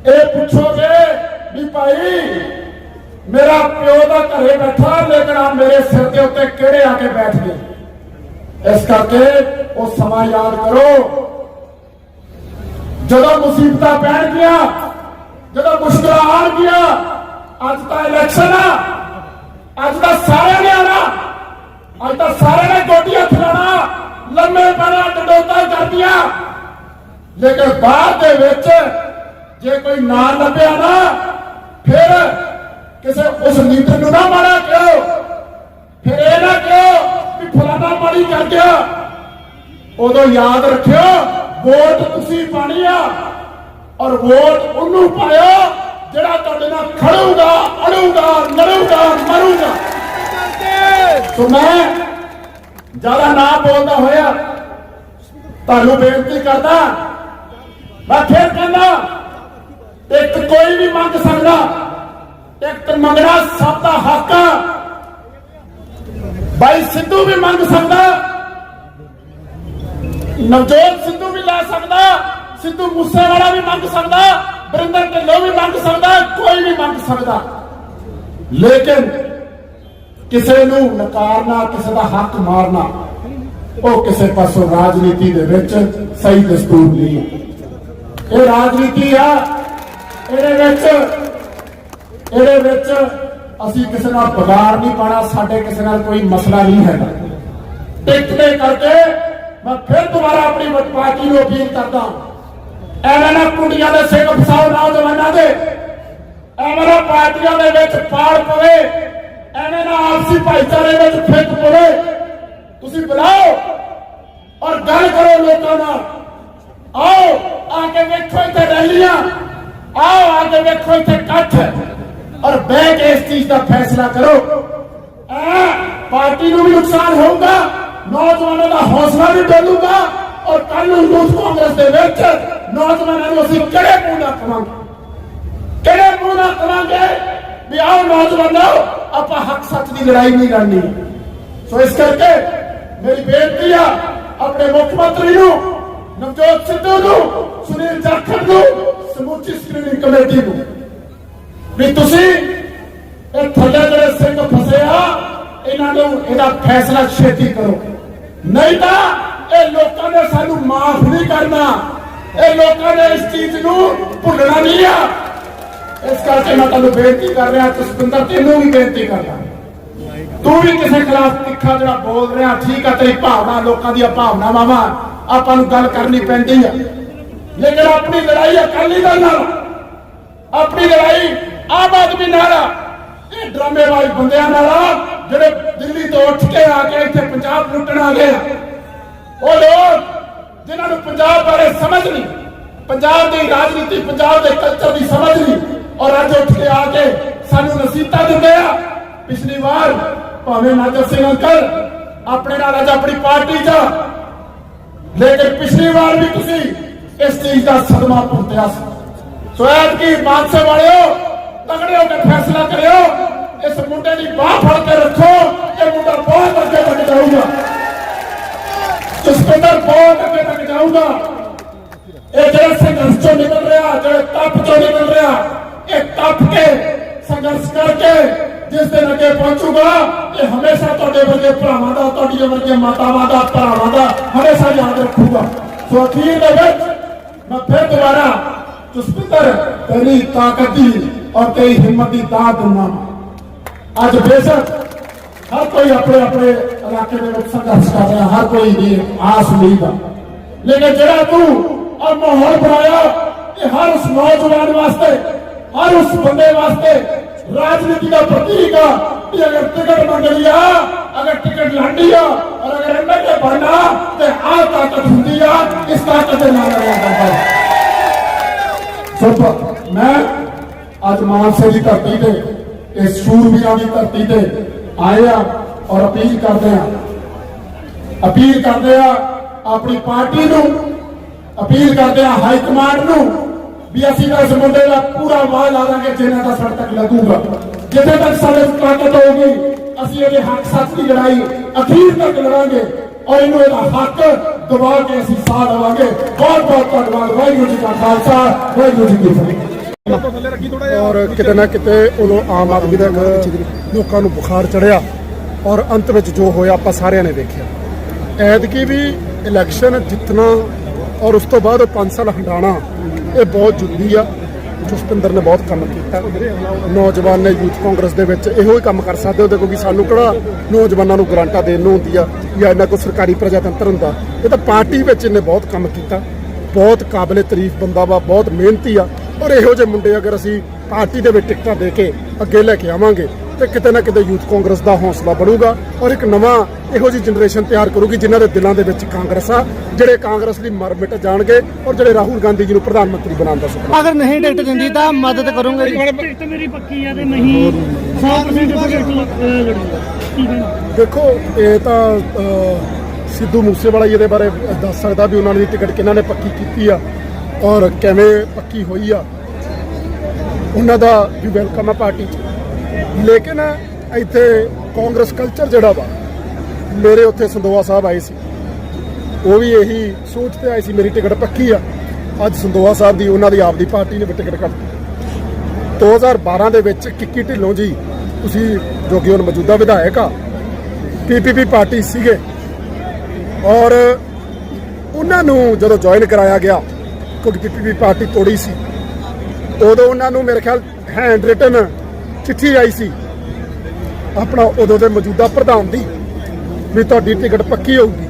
ਇਹ ਪੁੱਛੋਗੇ ਵੀ ਭਾਈ ਮੇਰਾ ਪਿਓ ਦਾ ਘਰੇ ਬੈਠਾ ਲੇਕਿਨ ਆ ਮੇਰੇ ਸਿਰ ਦੇ ਉੱਤੇ ਕਿਹੜੇ ਆ ਕੇ ਬੈਠ ਗਏ ਇਸ ਕਰਕੇ ਉਹ ਸਮਾਂ ਯਾਦ ਕਰੋ ਜਦੋਂ ਮੁਸੀਬਤਾਂ ਪੈਣਗੀਆਂ ਜਦੋਂ ਮੁਸ਼ਕਲਾਂ ਆਉਣਗੀਆਂ ਅੱਜ ਤਾਂ ਇਲੈਕਸ਼ਨ ਆ ਅੱਜ ਤਾਂ ਸਾਰਿਆਂ ਨੇ ਆਣਾ ਅੱਜ ਤਾਂ ਸਾਰਿਆਂ ਨੇ ਗੋਡੀਆਂ ਖਿਲਾਣਾ ਲੰਮੇ ਪੈਣਾ ਡੰਡੋਤਾ ਕਰਦੀਆਂ ਲੇਕਿਨ ਬਾਅਦ ਦੇ ਵਿੱਚ ਜੇ ਕੋਈ ਨਾ ਲੱਭਿਆ ਨਾ ਫਿਰ ਕਿਸੇ ਉਸ ਲੀਡਰ ਨੂੰ ਨਾ ਮਾਰਾ ਕਿਉਂ ਫਿਰ ਇਹ ਨਾ ਕਿਉਂ ਵੀ ਫਲਾਣਾ ਮਾੜੀ ਕਰ ਗਿਆ ਉਦੋਂ ਯਾਦ ਰੱਖਿਓ ਵੋਟ ਤੁਸੀਂ ਪਾਣੀ ਆ ਔਰ ਵੋਟ ਉਹਨੂੰ ਪਾਇਓ ਜਿਹੜਾ ਤੁਹਾਡੇ ਨਾਲ ਖੜੂਗਾ ਅੜੂਗਾ ਲੜੂਗਾ ਮਰੂਗਾ ਸੋ ਮੈਂ ਜ਼ਿਆਦਾ ਨਾ ਬੋਲਦਾ ਹੋਇਆ ਤੁਹਾਨੂੰ ਬੇਨਤੀ ਕਰਦਾ ਮੈਂ ਫਿਰ ਕਹਿੰਦਾ ਇੱਕ ਕੋਈ ਵੀ ਮੰਗ ਸਕਦਾ ਇੱਕ ਮੰਗਣਾ ਸਭ ਦਾ ਹੱਕ ਆ ਬਾਈ ਸਿੱਧੂ ਵੀ ਮੰਗ ਸਕਦਾ ਨਵਜੋਤ ਸਿੱਧੂ ਵੀ ਲੈ ਸਕਦਾ ਸਿੱਧੂ ਮੂਸੇਵਾਲਾ ਵੀ ਮੰਗ ਸਕਦਾ ਵਰਿੰਦਰ ਢਿੱਲੋਂ ਵੀ ਮੰਗ ਸਕਦਾ ਕੋਈ ਵੀ ਮੰਗ ਸਕਦਾ ਲੇਕਿਨ ਕਿਸੇ ਨੂੰ ਨਕਾਰਨਾ ਕਿਸੇ ਦਾ ਹੱਕ ਮਾਰਨਾ ਉਹ ਕਿਸੇ ਪਾਸੋਂ ਰਾਜਨੀਤੀ ਦੇ ਵਿੱਚ ਸਹੀ ਦਸਤੂਰ ਨਹੀਂ ਇਹ ਰਾਜਨੀਤੀ ਆ ਇਹਦੇ ਵਿੱਚ ਅਸੀਂ ਕਿਸੇ ਨਾਲ ਬਗਾੜ ਨਹੀਂ ਪਾਣਾ ਸਾਡੇ ਕਿਸੇ ਨਾਲ ਕੋਈ ਮਸਲਾ ਨਹੀਂ ਹੈਗਾ ਟਿਕਟ ਦੇ ਕਰਕੇ ਮੈਂ ਫਿਰ ਦੁਬਾਰਾ ਆਪਣੀ ਪਾਰਟੀ ਨੂੰ ਅਪੀਲ ਕਰਦਾ ਐਵੇਂ ਨਾ ਕੁੜੀਆਂ ਦੇ ਸਿੰਘ ਫਸਾਓ ਨੌਜਵਾਨਾਂ ਦੇ ਐਵੇਂ ਨਾ ਪਾਰਟੀਆਂ ਦੇ ਵਿੱਚ ਪਾੜ ਪਵੇ ਐਵੇਂ ਨਾ ਆਪਸੀ ਭਾਈਚਾਰੇ ਵਿੱਚ ਫਿੱਕ ਪਵੇ ਤੁਸੀਂ ਬੁਲਾਓ ਔਰ ਗੱਲ ਕਰੋ ਲੋਕਾਂ ਨਾਲ ਆਓ ਆ ਕੇ ਵੇਖੋ ਇੱਥੇ ਰੈਲੀਆਂ ਆਓ ਆ ਕੇ ਵੇਖੋ ਇੱਥੇ ਇਕੱਠ ਔਰ ਬਹਿ ਕੇ ਇਸ ਚੀਜ਼ ਦਾ ਫੈਸਲਾ ਕਰੋ ਪਾਰਟੀ ਨੂੰ ਵੀ ਨੁਕਸਾਨ ਹੋਊਗਾ ਨੌਜਵਾਨਾਂ ਦਾ ਹੌਸਲਾ ਵੀ ਡੋਲੂਗਾ ਔਰ ਕੱਲ ਨੂੰ ਯੂਥ ਕਾਂਗਰਸ ਦੇ ਵਿੱਚ ਨੌਜਵਾਨਾਂ ਨੂੰ ਅਸੀਂ ਕਿਹੜੇ ਮੂੰਹ ਨਾਲ ਕਵਾਂਗੇ ਵੀ ਆਓ ਨੌਜਵਾਨੋ ਆਪਾਂ ਹੱਕ ਸੱਚ ਦੀ ਲੜਾਈ ਨਹੀਂ ਲੜਨੀ ਸੋ ਇਸ ਕਰਕੇ ਮੇਰੀ ਬੇਨਤੀ ਆ ਆਪਣੇ ਮੁੱਖ ਮੰਤਰੀ ਨੂੰ ਨਵਜੋਤ ਸਿੱਧੂ ਨੂੰ ਸੁਨੀਲ ਜਾਖੜ ਨੂੰ ਸਮੁੱਚੀ ਸਕ੍ਰੀਨਿੰਗ ਕਮੇਟੀ ਨੂੰ ਵੀ ਤੁਸੀਂ ਇਹ ਥੱਲੇ ਜਿਹੜੇ ਸਿੰਘ ਫਸੇ ਆ ਇਹਨਾਂ ਨੂੰ ਇਹਦਾ ਫੈਸਲਾ ਛੇਤੀ ਕਰੋ ਨਹੀਂ ਤਾਂ ਇਹ ਲੋਕਾਂ ਨੇ ਸਾਨੂੰ ਮਾਫ ਨਹੀਂ ਕਰਨਾ ਇਹ ਲੋਕਾਂ ਨੇ ਇਸ ਚੀਜ਼ ਨੂੰ ਭੁੱਲਣਾ ਨਹੀਂ ਆ ਇਸ ਕਰਕੇ ਮੈਂ ਤੁਹਾਨੂੰ ਬੇਨਤੀ ਕਰ ਰਿਹਾ ਜਸਪਿੰਦਰ ਤੈਨੂੰ ਵੀ ਬੇਨਤੀ ਕਰਦਾ ਤੂੰ ਵੀ ਕਿਸੇ ਖਿਲਾਫ ਤਿੱਖਾ ਜਿਹੜਾ ਬੋਲ ਰਿਹਾ ਠੀਕ ਆ ਤੇਰੀ ਭਾਵਨਾ ਲੋਕਾਂ ਦੀਆਂ ਭਾਵਨਾਵਾਂ ਵਾ ਆਪਾਂ ਨੂੰ ਗੱਲ ਕਰਨੀ ਪੈਂਦੀ ਆ ਲੇਕਿਨ ਆਪਣੀ ਲੜਾਈ ਅਕਾਲੀ ਦਲ ਨਾਲ ਆਪਣੀ ਲੜਾਈ ਆਮ ਆਦਮੀ ਨਾਲ ਇਹ ਡਰਾਮੇਬਾਜ਼ ਬੰਦਿਆਂ ਨਾਲ ਜਿਹੜੇ ਦਿੱਲੀ ਤੋਂ ਉੱਠ ਕੇ ਆ ਕੇ ਇੱਥੇ ਪੰਜਾਬ ਲੁੱਟਣ ਆ ਗਏ ਉਹ ਲੋਕ ਜਿਨ੍ਹਾਂ ਨੂੰ ਪੰਜਾਬ ਬਾਰੇ ਸਮਝ ਨਹੀਂ ਪੰਜਾਬ ਦੀ ਰਾਜਨੀਤੀ ਪੰਜਾਬ ਦੇ ਕਲਚਰ ਦੀ ਸਮਝ ਨਹੀਂ ਔਰ ਅੱਜ ਉੱਠ ਕੇ ਆ ਕੇ ਸਾਨੂੰ ਨਸੀਹਤਾਂ ਦਿੰਦੇ ਆ ਪਿਛਲੀ ਵਾਰ ਭਾਵੇਂ ਨਾਜਰ ਸਿੰਘ ਅੰਕਲ ਆਪਣੇ ਨਾਲ ਅੱਜ ਆਪਣੀ ਪਾਰਟੀ 'ਚ ਲੇਕਿਨ ਪਿਛਲੀ ਵਾਰ ਵੀ ਤੁਸੀਂ ਇਸ ਚੀਜ਼ ਦਾ ਸਦਮਾ ਭੁਗਤਿਆ ਸੋ ਐਤਕੀ ਮਾਨਸੇ ਵਾਲਿਓ ਤਗੜੇ ਹੋ ਕੇ ਫੈਸਲਾ ਕਰਿਓ ਇਸ ਮੁੰਡੇ ਦੀ ਬਾਹ ਫੜ ਕੇ ਰੱਖੋ ਇਹ ਮੁੰਡਾ ਬਹੁਤ ਅੱਗੇ ਤੱਕ ਜਾਊਗਾ ਜਸਪਿੰਦਰ ਬਹੁਤ ਅੱਗੇ ਤੱਕ ਜਾਊਗਾ ਇਹ ਜਿਹੜੇ ਸੰਘਰਸ਼ ਚੋਂ ਨਿਕਲ ਰਿਹਾ ਜਿਹੜੇ ਤਪ ਚੋਂ ਨਿਕਲ ਰਿਹਾ ਇਹ ਟੱਪ ਕੇ ਸੰਘਰਸ਼ ਕਰਕੇ ਜਿਸ ਦਿਨ ਅੱਗੇ ਪਹੁੰਚੂਗਾ ਇਹ ਹਮੇਸ਼ਾ ਤੁਹਾਡੇ ਵਰਗੇ ਭਰਾਵਾਂ ਦਾ, ਤੁਹਾਡੀਆਂ ਵਰਗੀਆਂ ਮਾਤਾਵਾਂ ਦਾ, ਭਰਾਵਾਂ ਦਾ ਹਮੇਸ਼ਾ ਯਾਦ ਰੱਖੂਗਾ। ਸੋ ਅਖੀਰ ਦੇ ਵਿੱਚ ਮੈਂ ਫਿਰ ਦੁਬਾਰਾ ਜਸਵਿੰਦਰ ਤੇਰੀ ਤਾਕਤ ਦੀ ਔਰ ਤੇਰੀ ਹਿੰਮਤ ਦੀ ਦਾਤ ਦਿੰਦਾ। ਅੱਜ ਬੇਸ਼ੱਕ ਹਰ ਕੋਈ ਆਪਣੇ ਆਪਣੇ ਇਲਾਕੇ ਦੇ ਵਿੱਚ ਸੰਘਰਸ਼ ਕਰ ਰਿਹਾ, ਹਰ ਕੋਈ ਦੀ ਆਸ ਉਮੀਦ ਆ, ਲੇਕਿਨ ਜਿਹੜਾ ਤੂੰ ਔਰ ਮਾਹੌਲ ਬਣਾਇਆ ਇਹ ਹਰ ਉਸ ਨੌਜਵਾਨ ਵਾਸਤੇ, ਹਰ ਉਸ ਬੰਦੇ ਵਾਸਤੇ राजनीति का प्रतीक है कि अगर टिकट मंग लिया, अगर टिकट लड़ी है और अगर एमएलए बनना तो आ ताकत होती है, इस ताकत से ना लड़ा। सब मैं आज मानसे की धरती से इस शूरवीरों की धरती से आए और अपील करते हैं अपनी पार्टी नूं, अपील करते हैं हाईकमांड नूं भी ਅਸੀਂ ਤਾਂ ਇਸ ਮੁੰਡੇ ਦਾ ਪੂਰਾ ਵਾਹ ਲਾ ਦਾਂਗੇ ਜਿੰਨਾ ਦਾ ਸਾਡੇ ਤੱਕ ਲੱਗੂਗਾ। ਜਿੱਥੇ ਤੱਕ ਸਾਡੇ ਤਾਕਤ ਹੋਊਗੀ ਅਸੀਂ ਇਹਦੇ ਹੱਕ ਸੱਚ ਦੀ ਲੜਾਈ ਅਖੀਰ ਤੱਕ ਲੜਾਂਗੇ ਔਰ ਇਹਨੂੰ ਇਹਦਾ ਹੱਕ ਦਵਾ ਕੇ ਅਸੀਂ ਸਾਹ ਲਵਾਂਗੇ। ਬਹੁਤ ਬਹੁਤ ਧੰਨਵਾਦ। ਵਾਹਿਗੁਰੂ ਜੀ ਕਾ ਖਾਲਸਾ, ਵਾਹਿਗੁਰੂ ਜੀ ਕੀ ਫਤਿਹ। ਔਰ ਕਿਤੇ ਨਾ ਕਿਤੇ ਉਦੋਂ ਆਮ ਆਦਮੀ ਦਾ ਲੋਕਾਂ ਨੂੰ ਬੁਖਾਰ ਚੜਿਆ ਔਰ ਅੰਤ ਵਿੱਚ ਜੋ ਹੋਇਆ ਆਪਾਂ ਸਾਰਿਆਂ ਨੇ ਦੇਖਿਆ। ਐਤਕੀ ਵੀ ਇਲੈਕਸ਼ਨ ਜਿੱਤਣਾ ਔਰ ਉਸ ਤੋਂ ਬਾਅਦ 5 ਸਾਲ ਹੰਡਾਣਾ ਇਹ ਬਹੁਤ ਜ਼ਰੂਰੀ ਆ। ਜਸਵਿੰਦਰ ਨੇ ਬਹੁਤ ਕੰਮ ਕੀਤਾ, ਨੌਜਵਾਨ ਨੇ ਯੂਥ ਕਾਂਗਰਸ ਦੇ ਵਿੱਚ ਇਹੋ ਹੀ ਕੰਮ ਕਰ ਸਕਦੇ ਹੋ। ਦੇਖੋ ਕਿ ਸਾਨੂੰ ਕਿਹੜਾ ਨੌਜਵਾਨਾਂ ਨੂੰ ਗਰਾਂਟਾਂ ਦੇਣ ਨੂੰ ਹੁੰਦੀ ਆ ਜਾਂ ਇਹਨਾਂ ਕੋਲ ਸਰਕਾਰੀ ਪ੍ਰਜਾਤੰਤਰ ਹੁੰਦਾ। ਇਹ ਤਾਂ ਪਾਰਟੀ ਵਿੱਚ ਇਹਨੇ ਬਹੁਤ ਕੰਮ ਕੀਤਾ, ਬਹੁਤ ਕਾਬਲੇ ਤਾਰੀਫ ਬੰਦਾ ਵਾ, ਬਹੁਤ ਮਿਹਨਤੀ ਆ। ਔਰ ਇਹੋ ਜਿਹੇ ਮੁੰਡੇ ਅਗਰ ਅਸੀਂ ਪਾਰਟੀ ਦੇ ਵਿੱਚ ਟਿਕਟਾਂ ਦੇ ਕੇ ਅੱਗੇ ਲੈ ਕੇ ਆਵਾਂਗੇ ਤੇ ਕਿਤੇ ਨਾ ਕਿਤੇ ਯੂਥ ਕਾਂਗਰਸ ਦਾ ਹੌਸਲਾ ਬਣੂਗਾ ਔਰ ਇੱਕ ਨਵਾਂ ਇਹੋ ਜਿਹੀ ਜਨਰੇਸ਼ਨ ਤਿਆਰ ਕਰੂਗੀ ਜਿਨ੍ਹਾਂ ਦੇ ਦਿਲਾਂ ਦੇ ਵਿੱਚ ਕਾਂਗਰਸ ਆ, ਜਿਹੜੇ ਕਾਂਗਰਸ ਦੀ ਮਰ ਮਿਟ ਜਾਣਗੇ ਔਰ ਜਿਹੜੇ ਰਾਹੁਲ ਗਾਂਧੀ ਜੀ ਨੂੰ ਪ੍ਰਧਾਨ ਮੰਤਰੀ ਬਣਾਉਣ ਦਾ ਸੁਪਨਾ। ਅਗਰ ਨਹੀਂ ਟਿਕਟ ਦਿੰਦੀ ਤਾਂ ਮਦਦ ਕਰੂੰਗੇ। ਟਿਕਟ ਮੇਰੀ ਪੱਕੀ ਆ ਤੇ ਨਹੀਂ 100% ਟਿਕਟ ਲੜੂੰਗਾ। ਠੀਕ ਹੈ, ਦੇਖੋ ਇਹ ਤਾਂ ਸਿੱਧੂ ਮੂਸੇਵਾਲਾ ਜੀ ਇਹਦੇ ਬਾਰੇ ਦੱਸ ਸਕਦਾ ਵੀ ਉਹਨਾਂ ਦੀ ਟਿਕਟ ਕਿਹਨਾਂ ਨੇ ਪੱਕੀ ਕੀਤੀ ਆ ਔਰ ਕਿਵੇਂ ਪੱਕੀ ਹੋਈ ਆ। ਉਹਨਾਂ ਦਾ ਵੀ ਵੈਲਕਮ ਆ ਪਾਰਟੀ 'ਚ। ਲੇਕਿਨ ਇੱਥੇ ਕਾਂਗਰਸ ਕਲਚਰ ਜਿਹੜਾ ਵਾ, ਮੇਰੇ ਉੱਥੇ ਸੰਦੋਆ ਸਾਹਿਬ ਆਏ ਸੀ, ਉਹ ਵੀ ਇਹੀ ਸੋਚ ਤੇ ਆਏ ਸੀ ਮੇਰੀ ਟਿਕਟ ਪੱਕੀ ਆ। ਅੱਜ ਸੰਦੋਆ ਸਾਹਿਬ ਦੀ ਉਹਨਾਂ ਦੀ ਆਪਦੀ ਪਾਰਟੀ ਨੇ ਵੀ ਟਿਕਟ ਕੱਢੀ। 2012 ਦੇ ਵਿੱਚ ਕਿੱਕੀ ਢਿੱਲੋਂ ਜੀ, ਤੁਸੀਂ ਜੋ ਕਿ ਹੁਣ ਮੌਜੂਦਾ ਵਿਧਾਇਕ ਆ, ਪੀਪੀਪੀ ਪਾਰਟੀ ਸੀਗੇ ਔਰ ਉਹਨਾਂ ਨੂੰ ਜਦੋਂ ਜੁਆਇਨ ਕਰਾਇਆ ਗਿਆ ਕਿਉਂਕਿ ਪੀਪੀਪੀ ਪਾਰਟੀ ਤੋੜੀ ਸੀ, ਉਦੋਂ ਉਹਨਾਂ ਨੂੰ ਮੇਰੇ ਖਿਆਲ ਹੈਂਡ ਰਿਟਨ ਚਿੱਠੀ ਆਈ ਸੀ ਆਪਣਾ ਉਦੋਂ ਦੇ ਮੌਜੂਦਾ ਪ੍ਰਧਾਨ ਦੀ ਵੀ ਤੁਹਾਡੀ ਟਿਕਟ ਪੱਕੀ ਹੋਊਗੀ।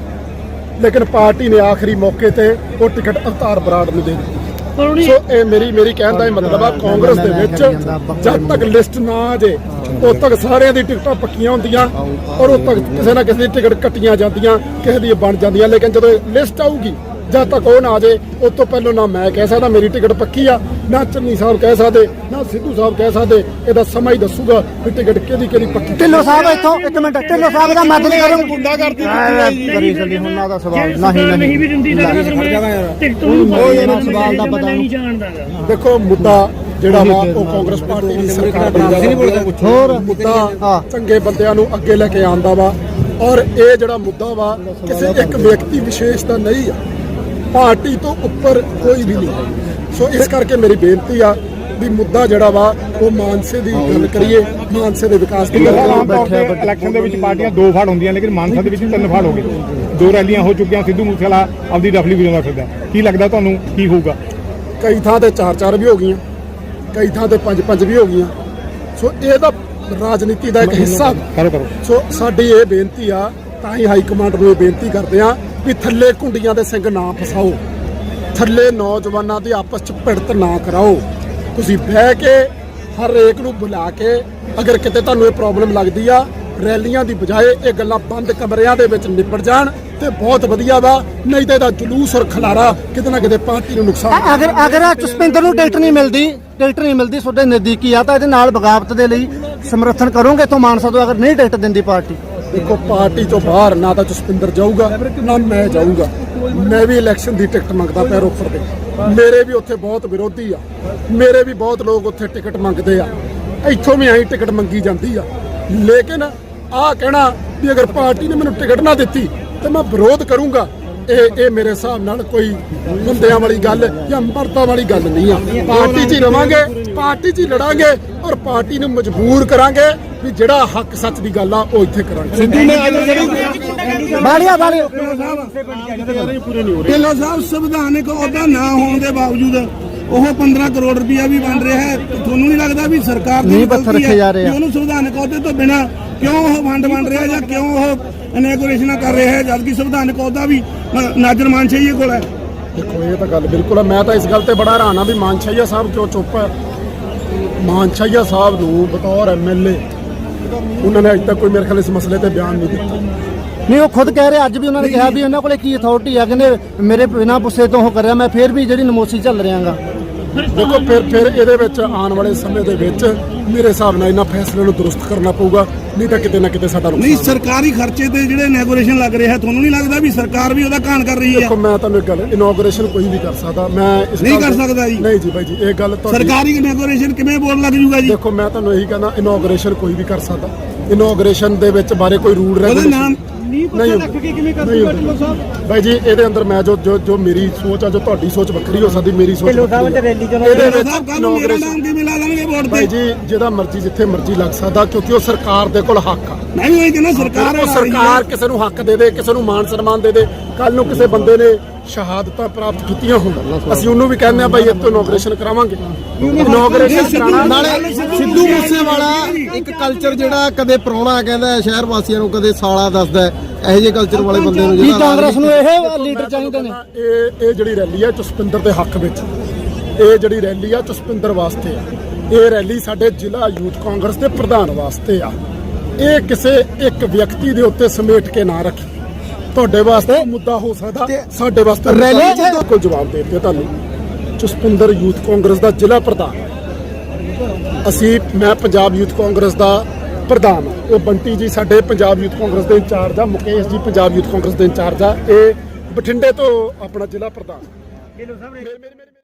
ਲੇਕਿਨ ਪਾਰਟੀ ਨੇ ਆਖਰੀ ਮੌਕੇ ਤੇ ਉਹ ਟਿਕਟ ਅਵਤਾਰ ਬਰਾੜ ਨੂੰ ਦੇ ਦਿੱਤੀ। ਸੋ ਇਹ ਮੇਰੀ ਕਹਿਣ ਦਾ ਇਹ ਮਤਲਬ ਆ, ਕਾਂਗਰਸ ਦੇ ਵਿੱਚ ਜਦ ਤੱਕ ਲਿਸਟ ਨਾ ਆ ਜੇ ਉਦੋਂ ਤੱਕ ਸਾਰਿਆਂ ਦੀ ਟਿਕਟਾਂ ਪੱਕੀਆਂ ਹੁੰਦੀਆਂ ਔਰ ਉਦੋਂ ਤੱਕ ਕਿਸੇ ਨਾ ਕਿਸੇ ਦੀ ਟਿਕਟ ਕੱਟੀਆਂ ਜਾਂਦੀਆਂ, ਕਿਸੇ ਦੀ ਬਣ ਜਾਂਦੀਆਂ। ਲੇਕਿਨ ਜਦੋਂ ਲਿਸਟ ਆਊਗੀ ਜਦ ਤੱਕ ਉਹ ਨਾ ਆ ਜੇ ਉਸ ਤੋਂ ਪਹਿਲਾਂ ਨਾ ਮੈਂ ਕਹਿ ਸਕਦਾ ਮੇਰੀ ਟਿਕਟ ਪੱਕੀ ਆ, ਨਾ ਚੰਨੀ ਸਾਹਿਬ ਕਹਿ ਸਕਦੇ, ਨਾ ਸਿੱਧੂ ਸਾਹਿਬ ਕਹਿ ਸਕਦੇ। ਇਹਦਾ ਸਮਾਂ ਹੀ ਦੱਸੂਗਾ ਵੀ ਟਿਕਟ ਕਿਹਦੀ ਪੱਕੀ। ਢਿੱਲੋਂ ਸਾਹਿਬ ਇੱਥੋਂ ਇੱਕ ਮਿੰਟ, ਢਿੱਲੋਂ ਸਾਹਿਬ ਦਾ ਮਦਦ ਕਰੋ। ਗੁੰਡਾ ਕਰਦੀ ਕਰੀ ਚੱਲੀ ਉਹਨਾਂ ਦਾ ਸਵਾਲ ਨਹੀਂ ਵੀ ਦਿੰਦੀ ਤਾਂ ਟਿਕਟ ਇਹਨਾਂ ਸਵਾਲ ਦਾ ਪਤਾ ਨਹੀਂ ਜਾਣਦਾਗਾ। ਦੇਖੋ ਮੁੱਦਾ ਜਿਹੜਾ ਵਾ ਉਹ ਕਾਂਗਰਸ ਪਾਰਟੀ ਦੀ ਸਰਕਾਰ ਬਣਾਉਂਦਾ ਹੋਰ ਮੁੱਦਾ ਚੰਗੇ ਬੰਦਿਆਂ ਨੂੰ ਅੱਗੇ ਲੈ ਕੇ ਆਉਂਦਾ ਵਾ ਔਰ ਇਹ ਜਿਹੜਾ ਮੁੱਦਾ ਵਾ ਕਿਸੇ ਇੱਕ ਵਿਅਕਤੀ ਵਿਸ਼ੇਸ਼ ਦਾ ਨਹੀਂ ਆ, ਪਾਰਟੀ ਤੋਂ ਉੱਪਰ ਕੋਈ ਵੀ ਨਹੀਂ। ਸੋ ਇਸ ਕਰਕੇ ਮੇਰੀ ਬੇਨਤੀ ਆ ਵੀ ਮੁੱਦਾ ਜਿਹੜਾ ਵਾ ਉਹ ਮਾਨਸੇ ਦੀ ਗੱਲ ਕਰੀਏ, ਮਾਨਸੇ ਦੇ ਵਿਕਾਸ ਦੀ ਗੱਲ ਕਰੀਏ। ਇਲੈਕਸ਼ਨ ਦੇ ਵਿੱਚ ਪਾਰਟੀਆਂ 2 ਫੜ ਹੁੰਦੀਆਂ ਲੇਕਿਨ ਮਾਨਸਾ ਦੇ ਵਿੱਚ 3 ਫੜ ਹੋ ਗਏ। 2 ਰੈਲੀਆਂ ਹੋ ਚੁੱਕੀਆਂ, ਸਿੱਧੂ ਮੂਸੇਵਾਲਾ ਆਪਦੀ ਰਫਲੀ ਵਜਾਉਂਦਾ ਫਿਰਦਾ। ਕੀ ਲੱਗਦਾ ਤੁਹਾਨੂੰ ਕੀ ਹੋਊਗਾ? ਕਈ ਥਾਂ ਤੇ 4-4 ਵੀ ਹੋ ਗਈਆਂ, ਕਈ ਥਾਂ ਤੇ 5-5 ਵੀ ਹੋ ਗਈਆਂ। ਸੋ ਇਹ ਤਾਂ ਰਾਜਨੀਤੀ ਦਾ ਇੱਕ ਹਿੱਸਾ। ਸੋ ਸਾਡੀ ਇਹ ਬੇਨਤੀ ਆ, ਤਾਂ ਹੀ ਹਾਈ ਕਮਾਂਡ ਨੂੰ ਇਹ ਬੇਨਤੀ ਕਰਦੇ ਆ ਵੀ ਥੱਲੇ ਕੁੰਡੀਆਂ ਦੇ ਸਿੰਘ ਨਾ ਫਸਾਓ, ਥੱਲੇ ਨੌਜਵਾਨਾਂ ਦੀ ਆਪਸ ਚ ਭਿੜਤ ਨਾ ਕਰਾਓ। ਤੁਸੀਂ ਬਹਿ ਕੇ ਹਰ ਇੱਕ ਨੂੰ ਬੁਲਾ ਕੇ ਅਗਰ ਕਿਤੇ ਤੁਹਾਨੂੰ ਇਹ ਪ੍ਰੋਬਲਮ ਲੱਗਦੀ ਆ, ਰੈਲੀਆਂ ਦੀ ਬਜਾਏ ਇਹ ਗੱਲਾਂ ਬੰਦ ਕਮਰਿਆਂ ਦੇ ਵਿੱਚ ਨਿਪਟ ਜਾਣ ਤੇ ਬਹੁਤ ਵਧੀਆ ਵਾ। ਨਹੀਂ ਤਾਂ ਇਹਦਾ ਜਲੂਸ ਔਰ ਖਲਾਰਾ ਕਿਤੇ ਨਾ ਕਿਤੇ ਪਾਰਟੀ ਨੂੰ ਨੁਕਸਾਨ। ਅਗਰ ਜਸਵਿੰਦਰ ਨੂੰ ਟਿਕਟ ਨਹੀਂ ਮਿਲਦੀ ਤੁਹਾਡੇ ਨਜ਼ਦੀਕੀ ਆ ਤਾਂ ਇਹਦੇ ਨਾਲ ਬਗਾਵਤ ਦੇ ਲਈ ਸਮਰਥਨ ਕਰੋਗੇ ਇੱਥੋਂ ਮਾਨਸਾ ਤੋਂ? ਅਗਰ ਨਹੀਂ ਟਿਕਟ ਦਿੰਦੀ ਪਾਰਟੀ, ਦੇਖੋ ਪਾਰਟੀ ਤੋਂ ਬਾਹਰ ਨਾ ਤਾਂ ਜਸਵਿੰਦਰ ਜਾਊਗਾ ਨਾ ਮੈਂ ਜਾਊਗਾ। ਮੈਂ ਵੀ ਇਲੈਕਸ਼ਨ ਦੀ ਟਿਕਟ ਮੰਗਦਾ ਪਿਆ ਰੋਪੜ ਦੇ, ਮੇਰੇ ਵੀ ਉੱਥੇ ਬਹੁਤ ਵਿਰੋਧੀ ਆ, ਮੇਰੇ ਵੀ ਬਹੁਤ ਲੋਕ ਉੱਥੇ ਟਿਕਟ ਮੰਗਦੇ ਆ, ਇੱਥੋਂ ਵੀ ਐਂ ਟਿਕਟ ਮੰਗੀ ਜਾਂਦੀ ਆ। ਲੇਕਿਨ ਆਹ ਕਹਿਣਾ ਵੀ ਅਗਰ ਪਾਰਟੀ ਨੇ ਮੈਨੂੰ ਟਿਕਟ ਨਾ ਦਿੱਤੀ ਤੇ ਮੈਂ ਵਿਰੋਧ ਕਰੂੰਗਾ, ਇਹ ਮੇਰੇ ਹਿਸਾਬ ਨਾਲ ਕੋਈ ਬੰਦਿਆਂ ਵਾਲੀ ਗੱਲ ਜਾਂ ਮਰਦਾਂ ਵਾਲੀ ਗੱਲ ਨਹੀਂ ਆ। ਪਾਰਟੀ 'ਚ ਹੀ ਰਵਾਂਗੇ, ਪਾਰਟੀ 'ਚ ਹੀ ਲੜਾਂਗੇ ਔਰ ਪਾਰਟੀ ਨੂੰ ਮਜਬੂਰ ਕਰਾਂਗੇ ਵੀ ਜਿਹੜਾ ਹੱਕ ਸੱਚ ਦੀ ਗੱਲ ਆ ਉਹ ਇੱਥੇ ਕਰਾਂਗੇ। ਬਾਲੀਆ ਢਿੱਲੋਂ ਸਾਹਿਬ ਸੰਵਿਧਾਨਿਕ ਅਹੁਦਾ ਨਾ ਹੋਣ ਦੇ ਬਾਵਜੂਦ ਉਹ 15 ਕਰੋੜ ਰੁਪਇਆ ਵੀ ਬਣ ਰਿਹਾ ਹੈ। ਤੁਹਾਨੂੰ ਨਹੀਂ ਲੱਗਦਾ ਵੀ ਸਰਕਾਰ ਦੀ ਨੀਂਹ ਪੱਥਰ ਰੱਖੇ ਜਾ ਰਹੇ ਆ। ਉਹਨੂੰ ਸੰਵਿਧਾਨਿਕ ਅਹੁਦੇ ਤੋਂ ਬਿਨਾਂ ਕਿਉਂ ਉਹ ਫੰਡ ਬਣ ਰਿਹਾ ਜਾਂ ਕਿਉਂ ਉਹ ਇਨੈਗੋਰੇਸ਼ਨਾਂ ਕਰ ਰਿਹਾ ਹੈ ਜਦਕਿ ਸੰਵਿਧਾਨਿਕ ਅਹੁਦਾ ਵੀ ਨਾਜ਼ਰ ਮਾਨਸ਼ਾਹੀਏ ਕੋਲ ਹੈ? ਦੇਖੋ ਇਹ ਤਾਂ ਗੱਲ ਬਿਲਕੁਲ ਆ। ਮੈਂ ਤਾਂ ਇਸ ਗੱਲ ਤੇ ਬੜਾ ਹੈਰਾਨ ਆ ਵੀ ਮਾਨਸ਼ਾਹੀਆ ਸਾਹਿਬ ਕਿਉਂ ਚੁੱਪ ਹੈ। ਮਾਨਸ਼ਾਹੀਆ ਸਾਹਿਬ ਨੂੰ ਬਤੌਰ ਐਮਐਲਏ ਉਹਨਾਂ ਨੇ ਅਜੇ ਤੱਕ ਕੋਈ ਮੇਰੇ ਖਿਆਲ ਇਸ ਮਸਲੇ ਤੇ ਬਿਆਨ ਨਹੀਂ ਦਿੱਤਾ। ਨਹੀਂ, ਉਹ ਖੁਦ ਕਹਿ ਰਹੇ, ਅੱਜ ਵੀ ਉਹਨਾਂ ਨੇ ਕਿਹਾ ਵੀ ਉਹਨਾਂ ਕੋਲੇ ਕੀ ਅਥਾਰਟੀ ਆ, ਕਹਿੰਦੇ ਮੇਰੇ ਬਿਨਾਂ ਪੁੱਛੇ ਤੋਂ ਉਹ ਕਰਿਆ, ਮੈਂ ਫੇਰ ਵੀ ਜਿਹੜੀ ਨਮੋਸੀ ਚੱਲ ਰਿਹਾਗਾ। ਦੇਖੋ ਫਿਰ ਇਹਦੇ ਵਿੱਚ ਆਉਣ ਵਾਲੇ ਸਮੇਂ ਦੇ ਵਿੱਚ ਮੇਰੇ ਹਿਸਾਬ ਨਾਲ ਇਹਨਾਂ ਫੈਸਲਿਆਂ ਨੂੰ ਦਰੁਸਤ ਕਰਨਾ ਪਊਗਾ, ਨਹੀਂ ਤਾਂ ਕਿਤੇ ਨਾ ਕਿਤੇ ਸਾਡਾ ਨਹੀਂ, ਨੁਕਸਾਨ ਸਰਕਾਰੀ ਖਰਚੇ ਤੇ ਜਿਹੜੇ ਇਨੈਗੋਰੇਸ਼ਨ ਲੱਗ ਰਿਹਾ ਤੁਹਾਨੂੰ ਨਹੀਂ ਲੱਗਦਾ ਵੀ ਸਰਕਾਰ ਵੀ ਉਹਦਾ ਘਾਣ ਕਰ ਰਹੀ ਹੈ? ਦੇਖੋ ਮੈਂ ਤੁਹਾਨੂੰ ਇੱਕ ਗੱਲ, ਇਨੋਗ੍ਰੇਸ਼ਨ ਕੋਈ ਵੀ ਕਰ ਸਕਦਾ, ਮੈਂ ਇਸ ਨਹੀਂ ਗੱਲ ਕਰ ਤੇ- ਸਕਦਾ ਜੀ। ਨਹੀਂ ਜੀ ਬਾਈ ਜੀ, ਇਹ ਗੱਲ ਤੁਹਾਡੀ ਸਰਕਾਰੀ ਇਨੈਗੋਰੇਸ਼ਨ ਕਿਵੇਂ ਬੋਲ ਲੱਗ ਜੂਗਾ ਜੀ? ਦੇਖੋ ਮੈਂ ਤੁਹਾਨੂੰ ਇਹੀ ਕਹਿੰਦਾ, ਇਨੋਗ੍ਰੇਸ਼ਨ ਕੋਈ ਵੀ ਕਰ ਸਕਦਾ। ਇਨੋਗ੍ਰੇਸ਼ਨ ਦੇ ਵਿੱਚ ਬਾਰੇ ਕੋਈ ਰੂਲ ਉਹਦਾ ਰੈਗੂਲੇਸ਼ਨ ਨਾਮ ਨਹੀਂ ਹੁੰਦਾ ਬਾਈ ਜੀ। ਇਹਦੇ ਅੰਦਰ ਮੈਂ ਜੋ ਮੇਰੀ ਸੋਚ ਆ, ਜੋ ਤੁਹਾਡੀ ਸੋਚ ਵੱਖਰੀ ਹੋ ਸਕਦੀ, ਮੇਰੀ ਸੋਚ ਇਹਦੇ ਵਿੱਚ ਕੱਲ ਨੂੰ ਮੇਰਾ ਨਾਮ ਕਿਵੇਂ ਲਾ ਦੇਣਗੇ ਵੋਟ ਬਾਈ ਤੇ? ਜੀ ਜਿਹਦਾ ਮਰਜ਼ੀ ਜਿੱਥੇ ਮਰਜ਼ੀ ਲੱਗ ਸਕਦਾ, ਕਿਉਂਕਿ ਉਹ ਸਰਕਾਰ ਦੇ ਕੋਲ ਹੱਕ ਆ। ਮੈਂ ਵੀ ਉਹੀ ਕਹਿੰਦਾ ਸਰਕਾਰ ਉਹ ਸਰਕਾਰ ਕਿਸੇ ਨੂੰ ਹੱਕ ਦੇ ਦੇ, ਕਿਸੇ ਨੂੰ ਮਾਨ ਸਨਮਾਨ ਦੇ ਦੇ। ਕੱਲ ਨੂੰ ਕਿਸੇ ਬੰਦੇ ਨੇ ਸ਼ਹਾਦਤਾਂ ਪ੍ਰਾਪਤ ਕੀਤੀਆਂ ਹੋਣ, ਅਸੀਂ ਉਹਨੂੰ ਵੀ ਕਹਿੰਦੇ ਆ ਬਾਈ ਇੱਥੋਂ ਇਨੋਗ੍ਰੇਸ਼ਨ ਕਰਾਵਾਂਗੇ। ਇਨੋਗ੍ਰੇਸ਼ਨ ਕਰਾਣਾ ਨਾਲੇ ਸਿੱਧੂ ਮੂਸੇਵਾਲਾ ਇੱਕ ਕਲਚਰ ਜਿਹੜਾ ਕਦੇ ਪ੍ਰਾਹੁਣਾ ਕਹਿੰਦਾ ਸ਼ਹਿਰ ਵਾਸੀਆਂ ਨੂੰ, ਕਦੇ ਸਾਲਾ ਦੱਸਦਾ, ਇਹੋ ਜਿਹੇ ਕਲਚਰ ਵਾਲੇ ਬੰਦੇ ਨੂੰ ਕੀ ਕਾਂਗਰਸ ਨੂੰ ਇਹ ਲੀਡਰ ਚਾਹੀਦੇ ਨੇ? ਇਹ ਜਿਹੜੀ ਰੈਲੀ ਹੈ ਜਸਪਿੰਦਰ ਦੇ ਹੱਕ ਵਿੱਚ, ਇਹ ਜਿਹੜੀ ਰੈਲੀ ਆ ਜਸਪਿੰਦਰ ਵਾਸਤੇ ਆ। ਇਹ ਰੈਲੀ ਸਾਡੇ ਜ਼ਿਲ੍ਹਾ ਯੂਥ ਕਾਂਗਰਸ ਦੇ ਪ੍ਰਧਾਨ ਵਾਸਤੇ ਆ। ਇਹ ਕਿਸੇ ਇੱਕ ਵਿਅਕਤੀ ਦੇ ਉੱਤੇ ਸਮੇਟ ਕੇ ਨਾ ਰੱਖੀ। ਤੁਹਾਡੇ ਵਾਸਤੇ ਮੁੱਦਾ ਹੋ ਸਕਦਾ, ਸਾਡੇ ਵਾਸਤੇ ਰੈਲੀ ਕੋਈ ਜਵਾਬ ਦੇ ਦਿੱਤੇ ਤੁਹਾਨੂੰ। ਜਸਪਿੰਦਰ ਯੂਥ ਕਾਂਗਰਸ ਦਾ ਜ਼ਿਲ੍ਹਾ ਪ੍ਰਧਾਨ, ਮੈਂ ਪੰਜਾਬ ਯੂਥ ਕਾਂਗਰਸ ਦਾ ਪ੍ਰਧਾਨ, ਉਹ ਬੰਟੀ ਜੀ ਸਾਡੇ ਪੰਜਾਬ ਯੂਥ ਕਾਂਗਰਸ ਦੇ ਇੰਚਾਰਜ ਆ, ਮੁਕੇਸ਼ ਜੀ ਪੰਜਾਬ ਯੂਥ ਕਾਂਗਰਸ ਦੇ ਇੰਚਾਰਜ ਆ, ਇਹ ਬਠਿੰਡੇ ਤੋਂ ਆਪਣਾ ਜ਼ਿਲ੍ਹਾ ਪ੍ਰਧਾਨ।